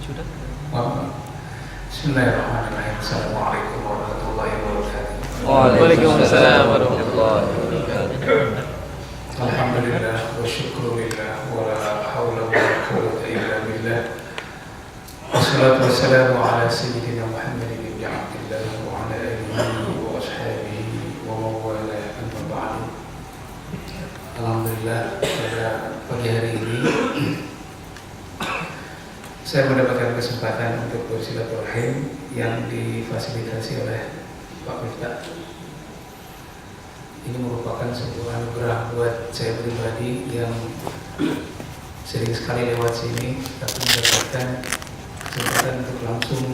Sudah. Bismillahirrahmanirrahim. Assalamualaikum warahmatullahi wabarakatuh. Waalaikumsalam warahmatullahi wabarakatuh. Alhamdulillah wa syukurillah wa la hawla wa la quwwata illa billah. Wassalatu wassalamu ala sayyidina Muhammadin ibn Abdillah wa ala alihi wa ashabihi wa mawala amma ba'du. Alhamdulillah, pada pagi hari ini saya mendapatkan kesempatan untuk bersilaturahim yang difasilitasi oleh Pak Miftah. Ini merupakan sebuah anugerah buat saya pribadi yang sering sekali lewat sini, tapi mendapatkan kesempatan untuk langsung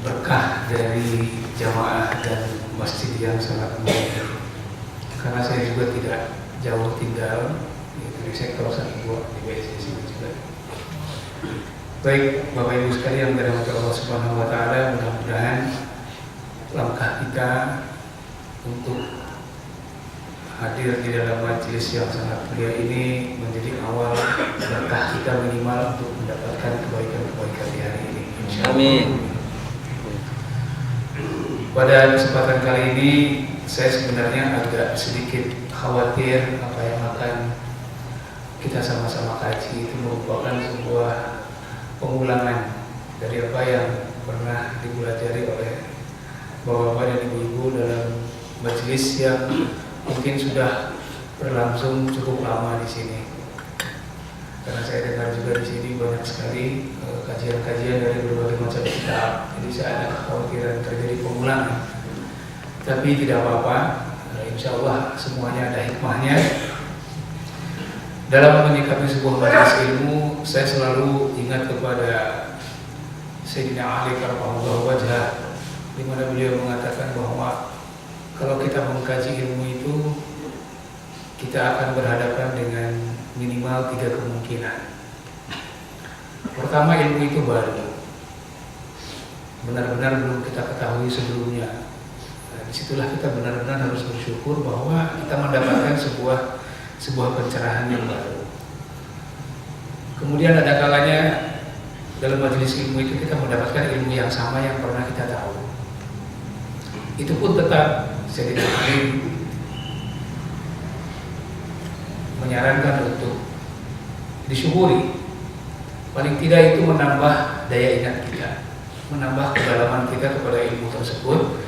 berkah dari jamaah dan masjid yang sangat mulia. Karena saya juga tidak jauh tinggal di sektor Sanibua di BSC juga. Baik Bapak Ibu sekalian yang dirahmati Allah Subhanahu wa taala, mudah-mudahan langkah kita untuk hadir di dalam majelis yang sangat mulia ini menjadi awal berkah kita minimal untuk mendapatkan kebaikan-kebaikan di hari ini. Amin. Pada kesempatan kali ini saya sebenarnya agak sedikit khawatir apa yang akan kita sama-sama kaji itu merupakan sebuah pengulangan dari apa yang pernah dipelajari oleh bapak-bapak dan ibu-ibu dalam majelis yang mungkin sudah berlangsung cukup lama di sini. Karena saya dengar juga di sini banyak sekali kajian-kajian dari berbagai macam kitab. Jadi saya ada kekhawatiran terjadi pengulangan. Tapi tidak apa-apa, insya Allah semuanya ada hikmahnya. Dalam menyikapi sebuah majelis ilmu, saya selalu ingat kepada Sayyidina Ali karramallahu wajhah, di mana beliau mengatakan bahwa kalau kita mengkaji ilmu itu, kita akan berhadapan dengan minimal 3 kemungkinan. Pertama, ilmu itu baru, benar-benar belum kita ketahui sebelumnya. Nah, disitulah kita benar-benar harus bersyukur bahwa kita mendapatkan sebuah pencerahan yang baru. Kemudian ada kalanya dalam majelis ilmu itu kita mendapatkan ilmu yang sama yang pernah kita tahu. Itu pun tetap Sayyidina Ali menyarankan untuk disyukuri. Paling tidak itu menambah daya ingat kita, menambah kedalaman kita kepada ilmu tersebut.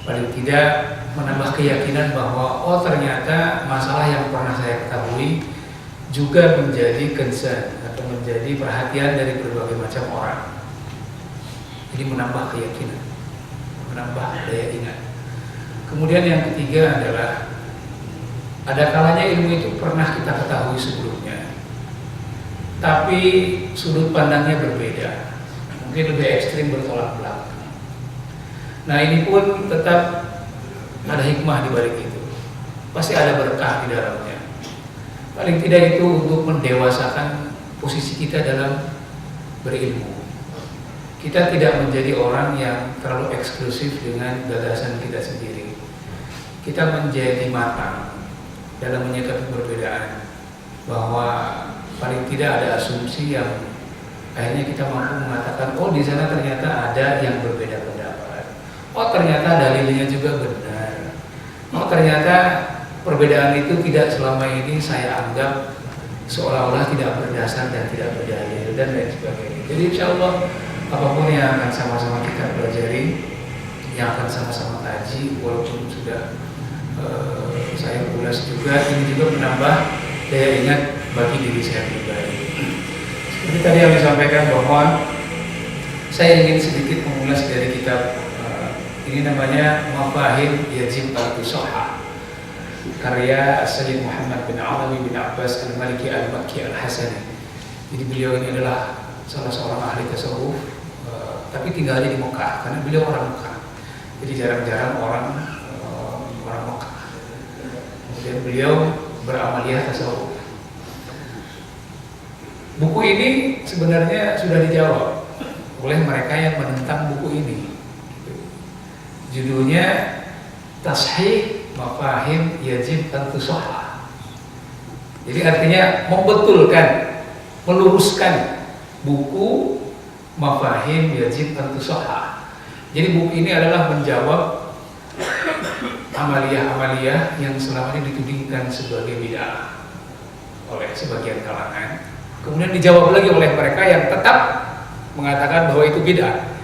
Paling tidak menambah keyakinan bahwa oh ternyata masalah yang pernah saya ketahui juga menjadi concern atau menjadi perhatian dari berbagai macam orang. Jadi menambah keyakinan, menambah daya ingat. Kemudian yang ketiga adalah ada kalanya ilmu itu pernah kita ketahui sebelumnya, tapi sudut pandangnya berbeda, mungkin lebih ekstrim, bertolak belakang. Nah ini pun tetap ada hikmah di balik itu, pasti ada berkah di dalamnya. Paling tidak itu untuk mendewasakan posisi kita dalam berilmu. Kita tidak menjadi orang yang terlalu eksklusif dengan gagasan kita sendiri. Kita menjadi matang dalam menyikapi perbedaan, bahwa paling tidak ada asumsi yang akhirnya kita mampu mengatakan, oh di sana ternyata ada yang berbeda pendapat. Oh ternyata dalilnya juga benar. Oh ternyata perbedaan itu tidak selama ini saya anggap seolah-olah tidak berdasar dan tidak berdalil dan lain sebagainya. Jadi insya Allah apapun yang akan sama-sama kita pelajari, yang akan sama-sama kaji, walaupun sudah saya ulas juga, ini juga menambah daya ingat bagi diri saya pribadi. Seperti tadi yang disampaikan bahwa saya ingin sedikit mengulas dari kitab ini namanya Mafahim Yajib Al-Tusahah, karya Sayyid Muhammad bin Alawi bin Abbas Al-Maliki Al-Makki Al-Hasani. Jadi beliau ini adalah salah seorang ahli tasawuf, tapi tinggalnya di Mekah karena beliau orang Mekah. Jadi jarang-jarang orang Mekah. Kemudian beliau beramaliyah tasawuf. Buku ini sebenarnya sudah dijawab oleh mereka yang menentang buku ini. Judulnya Tashih Mafahim Yajib Al-Tusahah. Jadi artinya membetulkan, meluruskan buku Mafahim Yajib Antusahah. Jadi buku ini adalah menjawab amaliyah-amaliyah yang selama ini ditudingkan sebagai bid'ah oleh sebagian kalangan. Kemudian dijawab lagi oleh mereka yang tetap mengatakan bahwa itu bid'ah.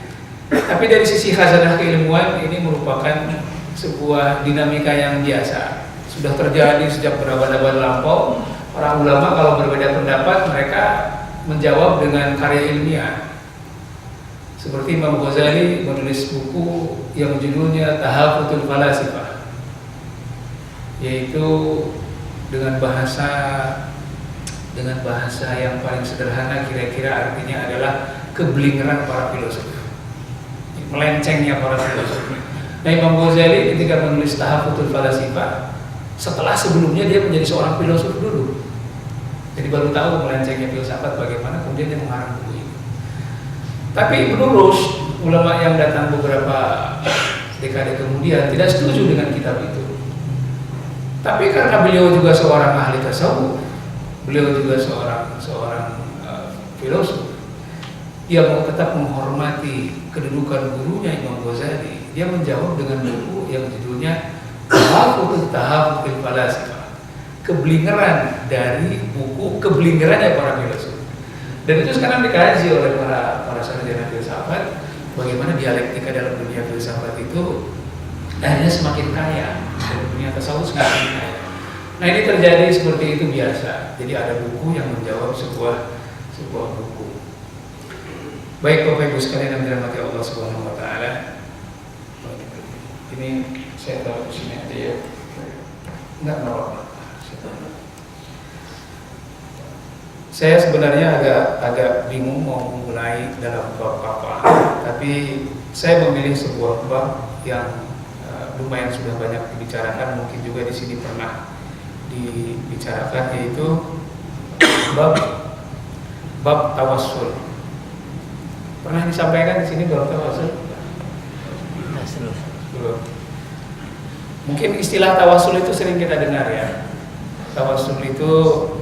Tapi dari sisi khazanah keilmuan ini merupakan sebuah dinamika yang biasa. Sudah terjadi sejak berabad-abad lampau. Para ulama kalau berbeda pendapat mereka menjawab dengan karya ilmiah. Seperti Imam Ghazali menulis buku yang judulnya Tahafutul Falasifah, yaitu dengan bahasa yang paling sederhana kira-kira artinya adalah kebelingeran para filosof, melencengnya para filosof. Nah, Imam Ghazali ketika menulis Tahafutul Falasifah, setelah sebelumnya dia menjadi seorang filosof dulu, jadi baru tahu melencengnya filsafat bagaimana, kemudian dia mengarang buku ini. Tapi penerus ulama yang datang beberapa dekade kemudian tidak setuju dengan kitab itu. Tapi karena beliau juga seorang ahli tasawuf, beliau juga seorang filosof, dia mau tetap menghormati kedudukan gurunya Imam Ghazali. Dia menjawab dengan buku yang judulnya Tahafutul Falasifah, kebelingeran dari buku kebelingerannya para filosof. Dan itu sekarang dikaji oleh para sarjana filsafat, bagaimana dialektika dalam dunia filsafat itu akhirnya semakin kaya, dan dunia tasawuf semakin kaya. Nah, ini terjadi seperti itu biasa. Jadi ada buku yang menjawab sebuah buku. Baik Bapak Ibu sekalian yang dirahmati Allah Subhanahu wa taala. Ini saya taruh di sini aja ya. Enggak apa-apa. Saya sebenarnya agak bingung mau memulai dalam bab apa, tapi saya memilih sebuah bab yang lumayan sudah banyak dibicarakan, mungkin juga di sini pernah dibicarakan, yaitu bab tawassul. Pernah disampaikan di sini bab tawassul? Belum. Mungkin istilah tawassul itu sering kita dengar ya. Tawassul itu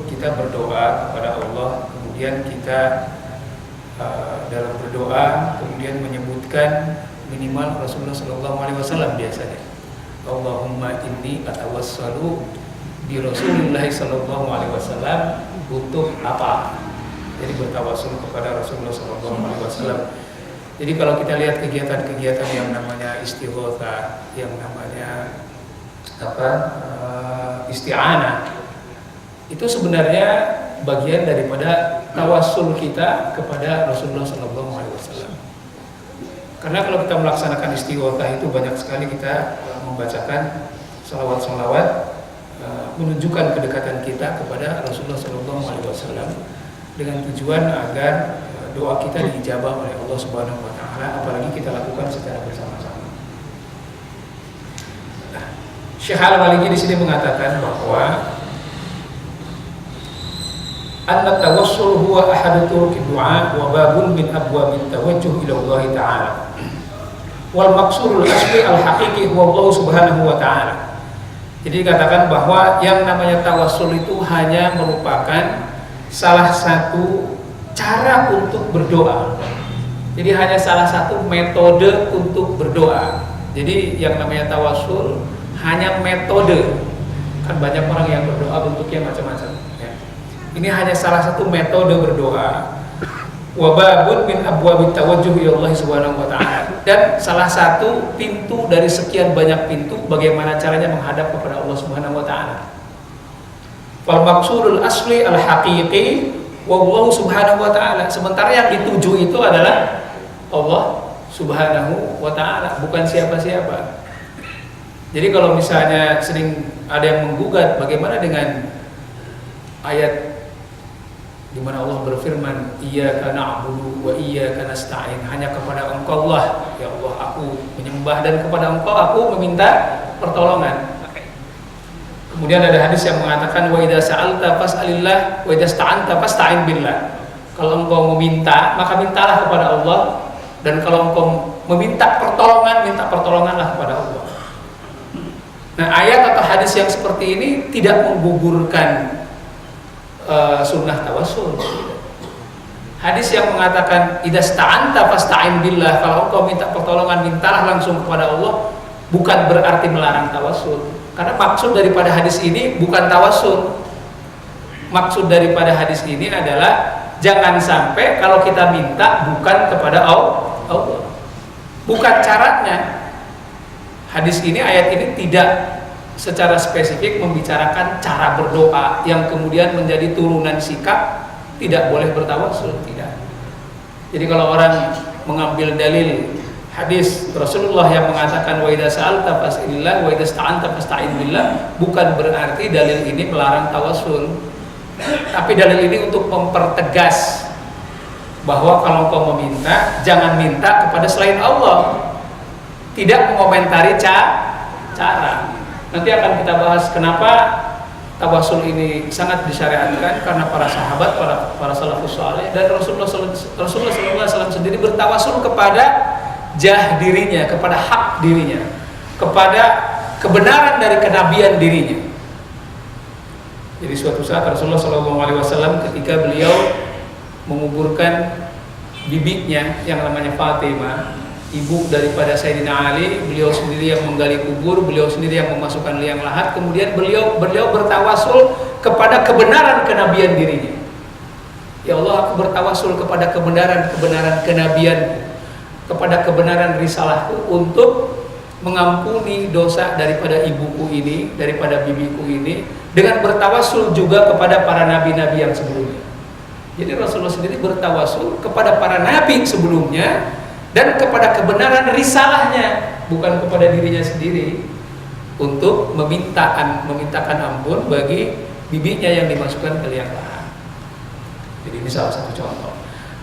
kita berdoa kepada Allah, kemudian kita dalam berdoa kemudian menyebutkan minimal Rasulullah SAW biasanya. Allahumma inni atawassalu bi Rasulillah SAW, butuh apa? Jadi bertawassul kepada Rasulullah SAW. Jadi kalau kita lihat kegiatan-kegiatan yang namanya istighotsah, yang namanya isti'anah, itu sebenarnya bagian daripada tawassul kita kepada Rasulullah SAW. Karena kalau kita melaksanakan istighotsah itu banyak sekali kita membacakan salawat-salawat menunjukkan kedekatan kita kepada Rasulullah SAW dengan tujuan agar doa kita diijabah oleh Allah Subhanahu wa taala, apalagi kita lakukan secara bersama-sama. Nah, Syekh Al-Waligi di sini mengatakan bahwa anna tawassul huwa ahadu turuqid du'a wa babun min abwabit tawajjuh ila Allah taala. Wal maqsurul asli al-haqiqi huwa Allah Subhanahu wa taala. Jadi dikatakan bahwa yang namanya tawassul itu hanya merupakan salah satu cara untuk berdoa. Jadi hanya salah satu metode untuk berdoa. Jadi yang namanya tawassul hanya metode. Kan banyak orang yang berdoa bentuknya macam-macam. Ini hanya salah satu metode berdoa. Wa babun min abwabit tawajjuh ila Allah Subhanahu wa taala. Dan salah satu pintu dari sekian banyak pintu bagaimana caranya menghadap kepada Allah Subhanahu wa taala. Fal maqsudul asli al haqiqi wa Allah Subhanahu wa taala. Sementara yang dituju itu adalah Allah Subhanahu wa taala, bukan siapa-siapa. Jadi kalau misalnya sering ada yang menggugat bagaimana dengan ayat di mana Allah berfirman, iyyaka na'budu wa iyyaka nasta'in, hanya kepada Engkau Allah ya Allah aku menyembah dan kepada Engkau aku meminta pertolongan. Kemudian ada hadis yang mengatakan wa idza sa'alta fas'alillah wa idza sta'anta fasta'in billah. Kalau engkau meminta maka mintalah kepada Allah, dan kalau engkau meminta pertolongan, minta pertolonganlah kepada Allah. Nah, ayat atau hadis yang seperti ini tidak menggugurkan sunnah tawassul, Hadis yang mengatakan idza sta'anta fasta'in billah, kalau engkau minta pertolongan mintalah langsung kepada Allah, bukan berarti melarang tawassul. Karena maksud daripada hadis ini bukan tawassul. Maksud daripada hadis ini adalah jangan sampai kalau kita minta bukan kepada Allah. Bukan caranya. Hadis ini, ayat ini tidak secara spesifik membicarakan cara berdoa yang kemudian menjadi turunan sikap tidak boleh bertawassul, tidak. Jadi kalau orang mengambil dalil hadis Rasulullah yang mengatakan wa idza sa'alta fas'alillah wa idza sta'anta fasta'in billah, bukan berarti dalil ini melarang tawassul. Tapi dalil ini untuk mempertegas bahwa kalau kau meminta, jangan minta kepada selain Allah. Tidak mengomentari cara. Nanti akan kita bahas kenapa tawassul ini sangat disyariatkan, karena para sahabat, para salafus saleh dan Rasulullah SAW sendiri bertawassul kepada jah dirinya, kepada hak dirinya, kepada kebenaran dari kenabian dirinya. Jadi suatu saat Rasulullah SAW ketika beliau menguburkan bibinya yang namanya Fatimah, ibu daripada Sayyidina Ali, beliau sendiri yang menggali kubur, beliau sendiri yang memasukkan liang lahat, kemudian beliau bertawassul kepada kebenaran kenabian dirinya. Ya Allah, aku bertawassul kepada kebenaran kenabian, kepada kebenaran risalahku untuk mengampuni dosa daripada ibuku ini, daripada bibiku ini, dengan bertawassul juga kepada para nabi-nabi yang sebelumnya. Jadi Rasulullah sendiri bertawassul kepada para nabi sebelumnya dan kepada kebenaran risalahnya, bukan kepada dirinya sendiri, untuk memintakan ampun bagi bibinya yang dimasukkan ke liang lahat. Jadi ini salah satu contoh.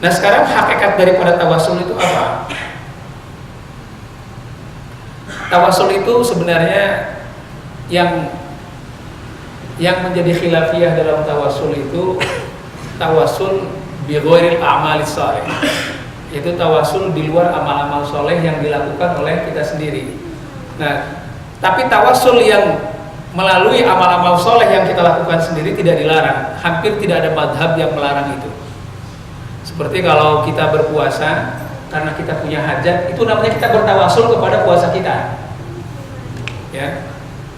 Nah, sekarang hakikat daripada tawassul itu apa? Tawassul itu sebenarnya yang menjadi khilafiyah dalam tawassul itu tawassul bi ghairil a'malis shalih. Itu tawassul di luar amal-amal soleh yang dilakukan oleh kita sendiri. Nah, tapi tawassul yang melalui amal-amal soleh yang kita lakukan sendiri tidak dilarang. Hampir tidak ada madhab yang melarang itu. Seperti kalau kita berpuasa karena kita punya hajat, itu namanya kita bertawassul kepada puasa kita. Ya,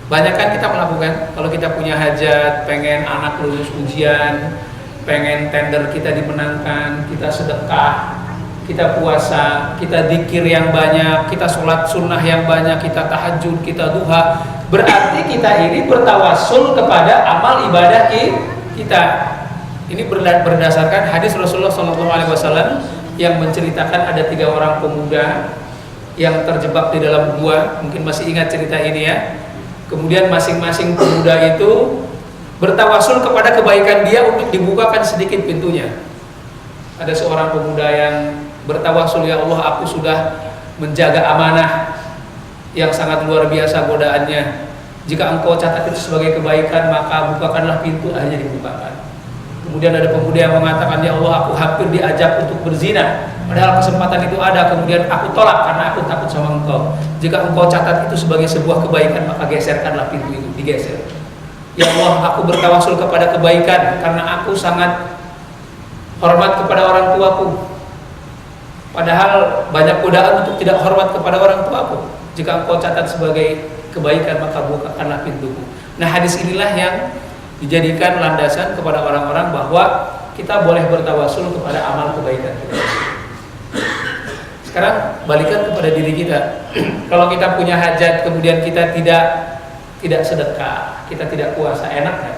banyak kan kita melakukan. Kalau kita punya hajat, pengen anak lulus ujian, pengen tender kita dimenangkan, kita sedekah, kita puasa, kita zikir yang banyak, kita sholat sunnah yang banyak, kita tahajud, kita duha. Berarti kita ini bertawassul kepada amal ibadah kita. Ini berdasarkan hadis Rasulullah SAW yang menceritakan ada 3 orang pemuda yang terjebak di dalam gua. Mungkin masih ingat cerita ini ya. Kemudian masing-masing pemuda itu bertawassul kepada kebaikan dia untuk dibukakan sedikit pintunya. Ada seorang pemuda yang bertawassul, ya Allah, aku sudah menjaga amanah yang sangat luar biasa godaannya. Jika engkau catat itu sebagai kebaikan, maka bukakanlah pintu. Akhirnya dibukakan. Kemudian ada pemuda yang mengatakan, ya Allah, aku hampir diajak untuk berzina, padahal kesempatan itu ada. Kemudian aku tolak karena aku takut sama engkau. Jika engkau catat itu sebagai sebuah kebaikan, maka geserkanlah pintu itu, digeser. Ya Allah, aku bertawassul kepada kebaikan karena aku sangat hormat kepada orang tuaku, padahal banyak godaan untuk tidak hormat kepada orang tuaku. Jika engkau catat sebagai kebaikan, maka bukakanlah pintuku. Nah, hadis inilah yang dijadikan landasan kepada orang-orang bahwa kita boleh bertawassul kepada amal kebaikan kita. Sekarang balikan kepada diri kita. Kalau kita punya hajat, kemudian kita tidak sedekah, kita tidak puasa, enak kan?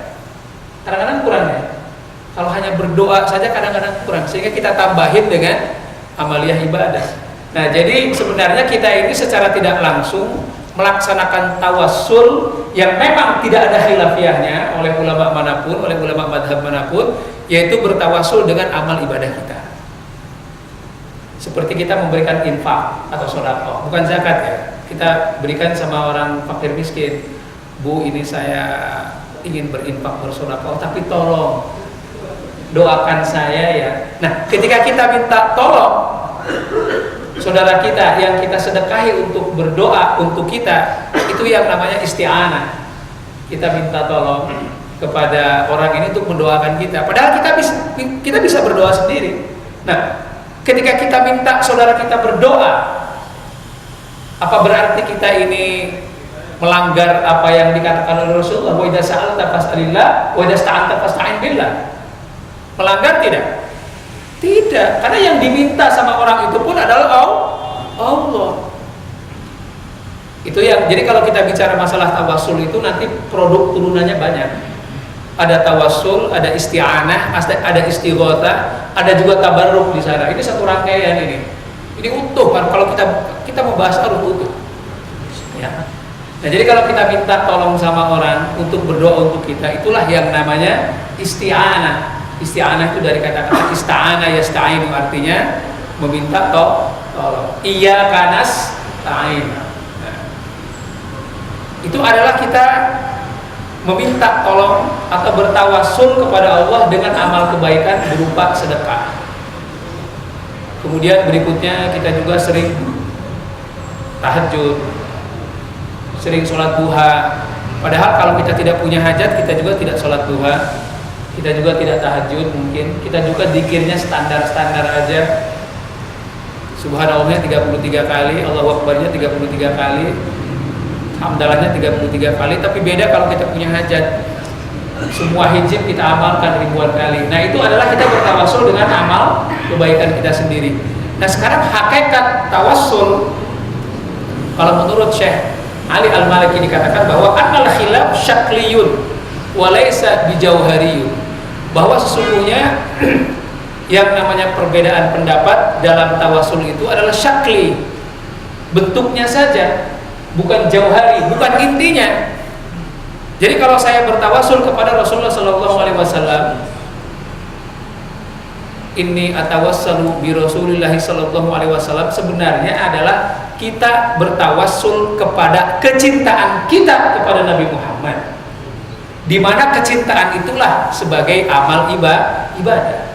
Kadang-kadang kurang ya. Kalau hanya berdoa saja kadang-kadang kurang, sehingga kita tambahin dengan amaliyah ibadah. Nah, jadi sebenarnya kita ini secara tidak langsung melaksanakan tawassul yang memang tidak ada khilafiyahnya oleh ulama manapun, oleh ulama madhab manapun, yaitu bertawassul dengan amal ibadah kita. Seperti kita memberikan infak atau sedekah, bukan zakat ya. Kita berikan sama orang fakir miskin. Bu, ini saya ingin berinfak bersedekah, tapi tolong doakan saya ya. Nah, ketika kita minta tolong saudara kita yang kita sedekahi untuk berdoa untuk kita, itu yang namanya isti'anah. Kita minta tolong kepada orang ini untuk mendoakan kita. Padahal kita bisa berdoa sendiri. Nah, ketika kita minta saudara kita berdoa, apa berarti kita ini melanggar apa yang dikatakan oleh Rasulullah, wa idza sa'alta fas'alillah wa idza sta'anta fasta'in billah? Melanggar tidak? Tidak, karena yang diminta sama orang itu pun adalah Allah. Itu yang, jadi kalau kita bicara masalah tawassul itu nanti produk turunannya banyak. Ada tawassul, ada isti'anah, ada istighotsah, ada juga tabarruk di sana. Ini satu rangkaian ini. Ini utuh kan, kalau kita membahas harus utuh. Ya. Nah, jadi kalau kita minta tolong sama orang untuk berdoa untuk kita, itulah yang namanya isti'anah. Isti'anah itu dari kata-kata ista'ana yasta'inu, artinya meminta tolong. Iyyaka nasta'in. Nah, itu adalah kita meminta tolong atau bertawassul kepada Allah dengan amal kebaikan berupa sedekah. Kemudian berikutnya kita juga sering tahajud, sering sholat duha. Padahal kalau kita tidak punya hajat, kita juga tidak sholat duha, kita juga tidak tahajud mungkin, kita juga zikirnya standar-standar aja. Subhanallahnya 33 kali, Allahu Akbarnya 33 kali, hamdalahnya 33 kali. Tapi beda kalau kita punya hajat, semua hijab kita amalkan ribuan kali. Nah, itu adalah kita bertawassul dengan amal kebaikan kita sendiri. Nah, sekarang hakikat tawassul kalau menurut Syekh Ali Al-Maliki dikatakan bahwa annal khilaf syakliyun walaysa bijauhariyun, bahwa sesungguhnya yang namanya perbedaan pendapat dalam tawassul itu adalah syakli, bentuknya saja, bukan jauhari, bukan intinya. Jadi kalau saya bertawassul kepada Rasulullah SAW, inni atawassalu bi Rasulillah SAW, sebenarnya adalah kita bertawassul kepada kecintaan kita kepada Nabi Muhammad, di mana kecintaan itulah sebagai amal ibadah.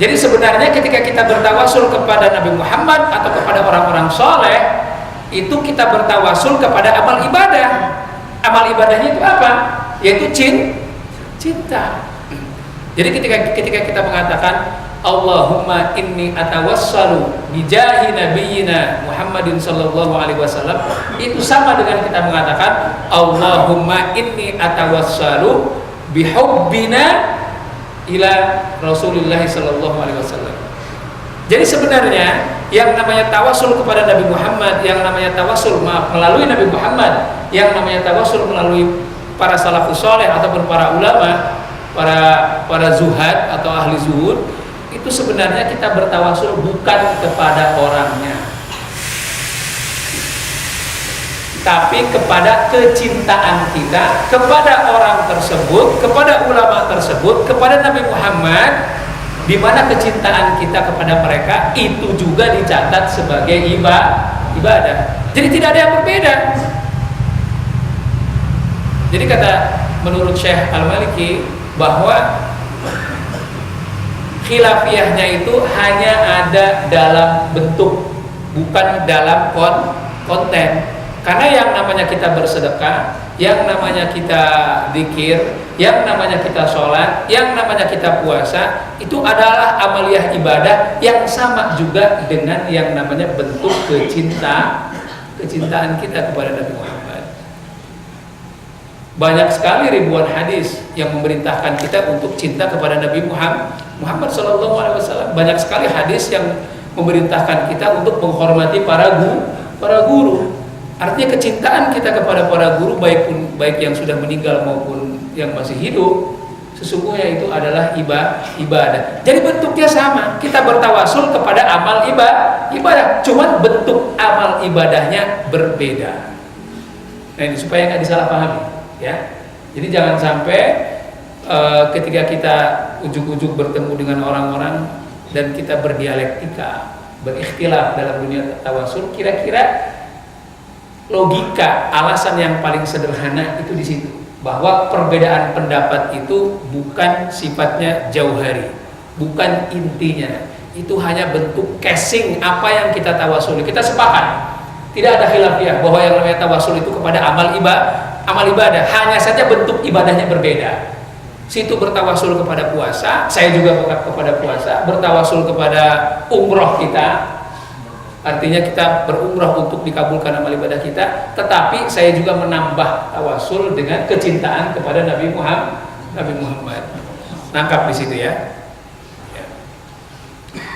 Jadi sebenarnya ketika kita bertawassul kepada Nabi Muhammad atau kepada orang-orang soleh, itu kita bertawassul kepada amal ibadah. Amal ibadahnya itu apa? Yaitu cinta. Jadi ketika kita mengatakan Allahumma inni atawassalu bijahi nabiyyina Muhammadin sallallahu alaihi wasallam, itu sama dengan kita mengatakan Allahumma inni atawassalu bihubbina ila Rasulillah sallallahu alaihi wasallam. Jadi sebenarnya yang namanya tawassul kepada Nabi Muhammad, yang namanya tawassul melalui Nabi Muhammad, yang namanya tawassul melalui para salafus saleh ataupun para ulama, para zuhad atau ahli zuhud, itu sebenarnya kita bertawassul bukan kepada orangnya, tapi kepada kecintaan kita kepada orang tersebut, kepada ulama tersebut, kepada Nabi Muhammad, di mana kecintaan kita kepada mereka itu juga dicatat sebagai ibadah. Jadi tidak ada yang berbeda. Jadi kata menurut Syekh Al-Maliki bahwa khilafiyahnya itu hanya ada dalam bentuk, bukan dalam konten. Karena yang namanya kita bersedekah, yang namanya kita zikir, yang namanya kita sholat, yang namanya kita puasa, itu adalah amaliyah ibadah yang sama juga dengan yang namanya bentuk kecintaan kita kepada Nabi Muhammad. Banyak sekali ribuan hadis yang memerintahkan kita untuk cinta kepada Nabi Muhammad SAW. Banyak sekali hadis yang memerintahkan kita untuk menghormati para guru. Artinya kecintaan kita kepada para guru, baik yang sudah meninggal maupun yang masih hidup, sesungguhnya itu adalah ibadah. Jadi bentuknya sama. Kita bertawassul kepada amal ibadah, cuman bentuk amal ibadahnya berbeda. Nah, ini supaya nggak disalahpahami. Ya, jadi jangan sampai ketika kita ujuk-ujuk bertemu dengan orang-orang dan kita berdialektika, berikhtilaf dalam dunia tawassul, kira-kira logika alasan yang paling sederhana itu di situ, bahwa perbedaan pendapat itu bukan sifatnya jauhari, bukan intinya, itu hanya bentuk casing apa yang kita tawassul. Kita sepakat, tidak ada khilafiyah bahwa yang namanya tawassul itu kepada amal ibadah, hanya saja bentuk ibadahnya berbeda. situ bertawasul kepada puasa, saya juga kepada puasa, bertawasul kepada umroh kita, artinya kita berumrah untuk dikabulkan amal ibadah kita, tetapi saya juga menambah tawasul dengan kecintaan kepada Nabi Muhammad. Nangkap di situ ya.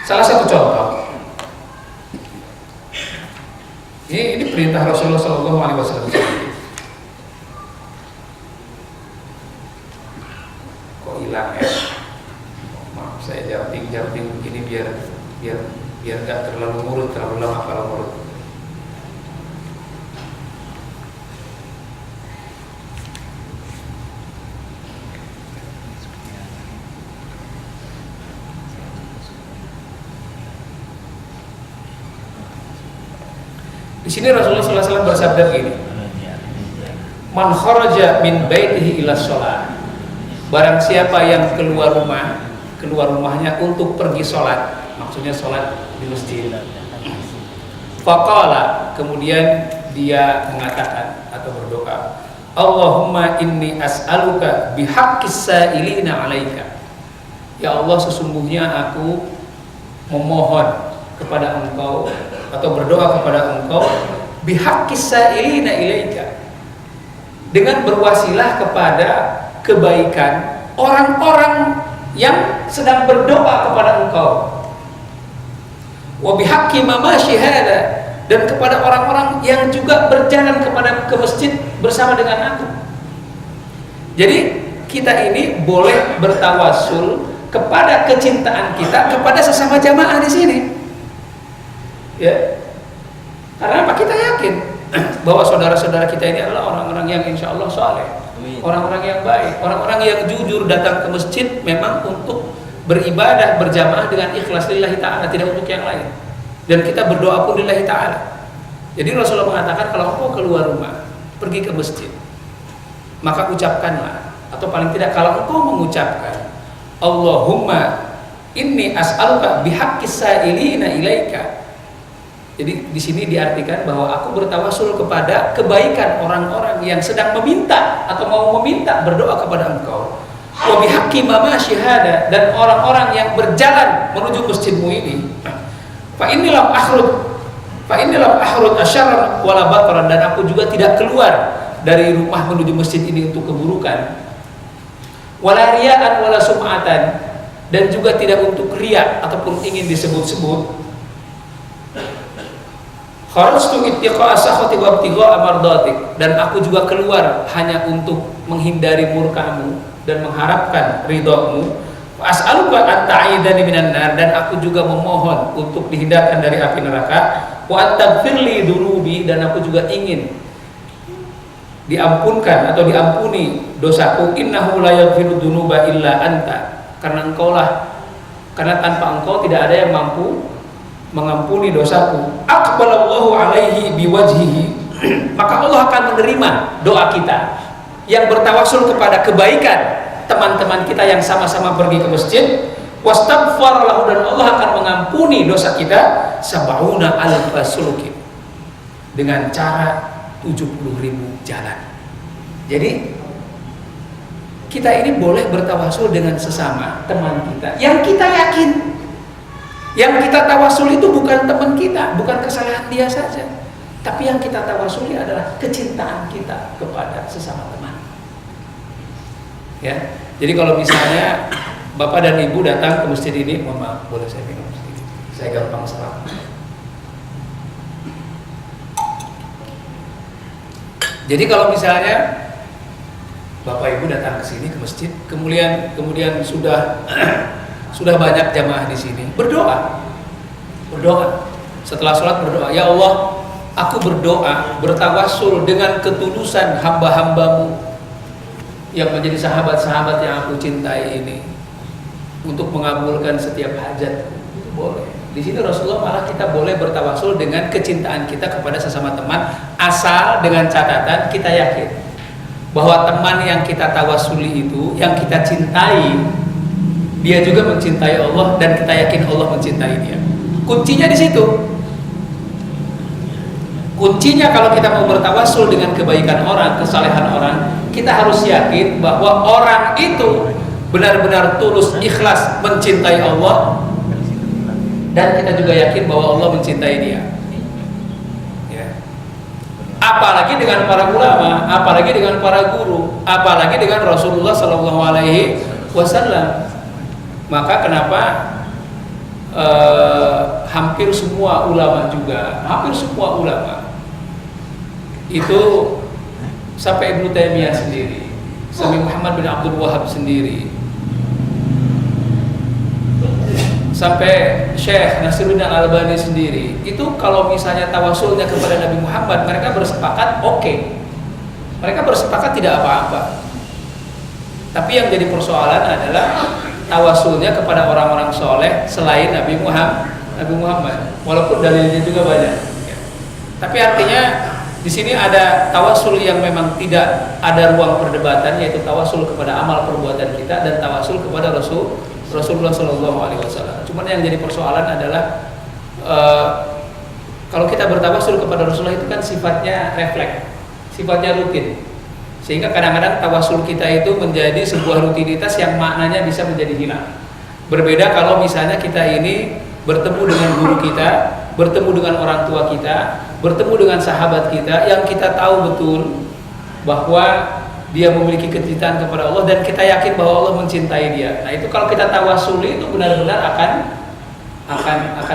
Salah satu contoh. Ini perintah Rasulullah SAW. Kok hilang ya? Maaf, saya jumping begini biar nggak terlalu lama kalau ngurut. Di sini Rasulullah SAW bersabda begini, man kharaja min baitihi ila sholat, barang siapa yang keluar rumahnya untuk pergi sholat, maksudnya sholat di masjid, faqala, kemudian dia mengatakan atau berdoa, Allahumma inni as'aluka bihaqqis sa'ilina alaika, ya Allah, sesungguhnya aku memohon kepada engkau atau berdoa kepada engkau bihaqqis sa'ilina ilaika, dengan berwasilah kepada kebaikan orang-orang yang sedang berdoa kepada engkau, wa bihaqqi mamashi hada, dan kepada orang-orang yang juga berjalan ke masjid bersama dengan aku. Jadi kita ini boleh bertawasul kepada kecintaan kita kepada sesama jamaah di sini. Ya, karena apa? Kita yakin bahwa saudara-saudara kita ini adalah orang-orang yang insya Allah soleh, orang-orang yang baik, orang-orang yang jujur datang ke masjid memang untuk beribadah berjamaah dengan ikhlas lillahi ta'ala, tidak untuk yang lain. Dan kita berdoa pun lillahi ta'ala. Jadi Rasulullah mengatakan kalau engkau keluar rumah pergi ke masjid, maka ucapkanlah, atau paling tidak kalau engkau mengucapkan Allahumma inni as'aluka bihaqqis sa'ilina ilaika. Jadi di sini diartikan bahwa aku bertawasul kepada kebaikan orang-orang yang sedang meminta atau mau meminta berdoa kepada engkau. Wa bihaqqi mamashi hada, dan orang-orang yang berjalan menuju masjidmu ini. Fa inilah akhrud asyarran wala bataran, dan aku juga tidak keluar dari rumah menuju masjid ini untuk keburukan. Wala riya'an wala sum'atan, dan juga tidak untuk riya ataupun ingin disebut-sebut. Kharajtu ittiqa'a sakhati wa ibtigha'a mardatik, dan aku juga keluar hanya untuk menghindari murkamu dan mengharapkan ridhamu. As'aluka an ta'idani minan nar, dan aku juga memohon untuk dihindarkan dari api neraka. Wa taghfirli dzunubi, dan aku juga ingin diampunkan atau diampuni dosaku. Innahu la yaghfiru dzunuba illa anta, karena tanpa engkau tidak ada yang mampu mengampuni dosaku. Aqbalallahu alaihi biwajhihi, maka Allah akan menerima doa kita yang bertawasul kepada kebaikan teman-teman kita yang sama-sama pergi ke masjid. Wastaghfar lahu, dan Allah akan mengampuni dosa kita sab'una alfa sulukin, dengan cara 70.000 jalan. Jadi kita ini boleh bertawasul dengan sesama teman kita yang kita yakin, yang kita tawasul itu bukan teman kita, bukan kesalahan dia saja, tapi yang kita tawasuli adalah kecintaan kita kepada sesama teman. Ya, jadi kalau misalnya Bapak dan Ibu datang ke masjid ini, mohon maaf, boleh saya minum sedikit? Saya gampang serap. Jadi kalau misalnya Bapak Ibu datang ke sini ke masjid, kemudian sudah banyak jamaah di sini, berdoa. Setelah sholat berdoa, ya Allah, aku berdoa, bertawasul dengan ketulusan hamba-hambamu yang menjadi sahabat-sahabat yang aku cintai ini, untuk mengabulkan setiap hajat. Itu boleh. Di sini Rasulullah malah kita boleh bertawasul dengan kecintaan kita kepada sesama teman, asal dengan catatan kita yakin bahwa teman yang kita tawasuli itu, yang kita cintai, dia juga mencintai Allah, dan kita yakin Allah mencintai dia. Kuncinya di situ. Kuncinya kalau kita mau bertawasul dengan kebaikan orang, kesalehan orang, kita harus yakin bahwa orang itu benar-benar tulus ikhlas mencintai Allah, dan kita juga yakin bahwa Allah mencintai dia. Ya. Apalagi dengan para ulama, apalagi dengan para guru, apalagi dengan Rasulullah Sallallahu Alaihi Wasallam. Maka kenapa hampir semua ulama itu, sampai Ibnu Taimiyah sendiri, sampai Muhammad bin Abdul Wahab sendiri, sampai Syekh Nasiruddin Al-Albani sendiri, itu kalau misalnya tawasulnya kepada Nabi Muhammad, mereka bersepakat oke. Mereka bersepakat tidak apa-apa. Tapi yang jadi persoalan adalah tawasulnya kepada orang-orang soleh selain Nabi Muhammad. Walaupun dalilnya juga banyak. Tapi artinya di sini ada tawasul yang memang tidak ada ruang perdebatan, yaitu tawasul kepada amal perbuatan kita dan tawasul kepada Rasulullah Shallallahu Alaihi Wasallam. Cuman yang jadi persoalan adalah kalau kita bertawasul kepada Rasulullah itu kan sifatnya refleks, sifatnya rutin, sehingga kadang-kadang tawasul kita itu menjadi sebuah rutinitas yang maknanya bisa menjadi hilang. Berbeda kalau misalnya kita ini bertemu dengan guru kita, bertemu dengan orang tua kita, bertemu dengan sahabat kita yang kita tahu betul bahwa dia memiliki kecintaan kepada Allah dan kita yakin bahwa Allah mencintai dia. Nah, itu kalau kita tawasuli itu benar-benar akan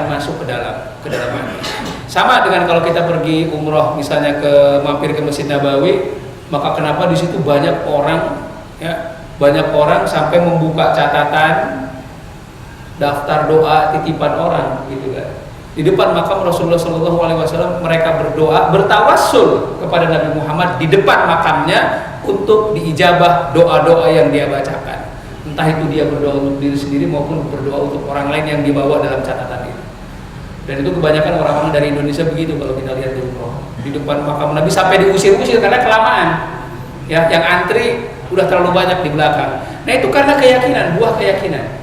masuk ke dalam hati. Sama dengan kalau kita pergi umroh misalnya mampir ke Masjid Nabawi, maka kenapa di situ banyak orang sampai membuka catatan daftar doa titipan orang gitu kan. Di depan makam Rasulullah Shallallahu Alaihi Wasallam mereka berdoa, bertawassul kepada Nabi Muhammad di depan makamnya untuk diijabah doa-doa yang dia bacakan. Entah itu dia berdoa untuk diri sendiri maupun berdoa untuk orang lain yang dibawa dalam catatan itu. Dan itu kebanyakan orang-orang dari Indonesia begitu kalau kita lihat di umroh. Di depan makam Nabi sampai diusir-usir karena kelamaan. Ya, yang antri udah terlalu banyak di belakang. Nah, itu karena keyakinan, buah keyakinan.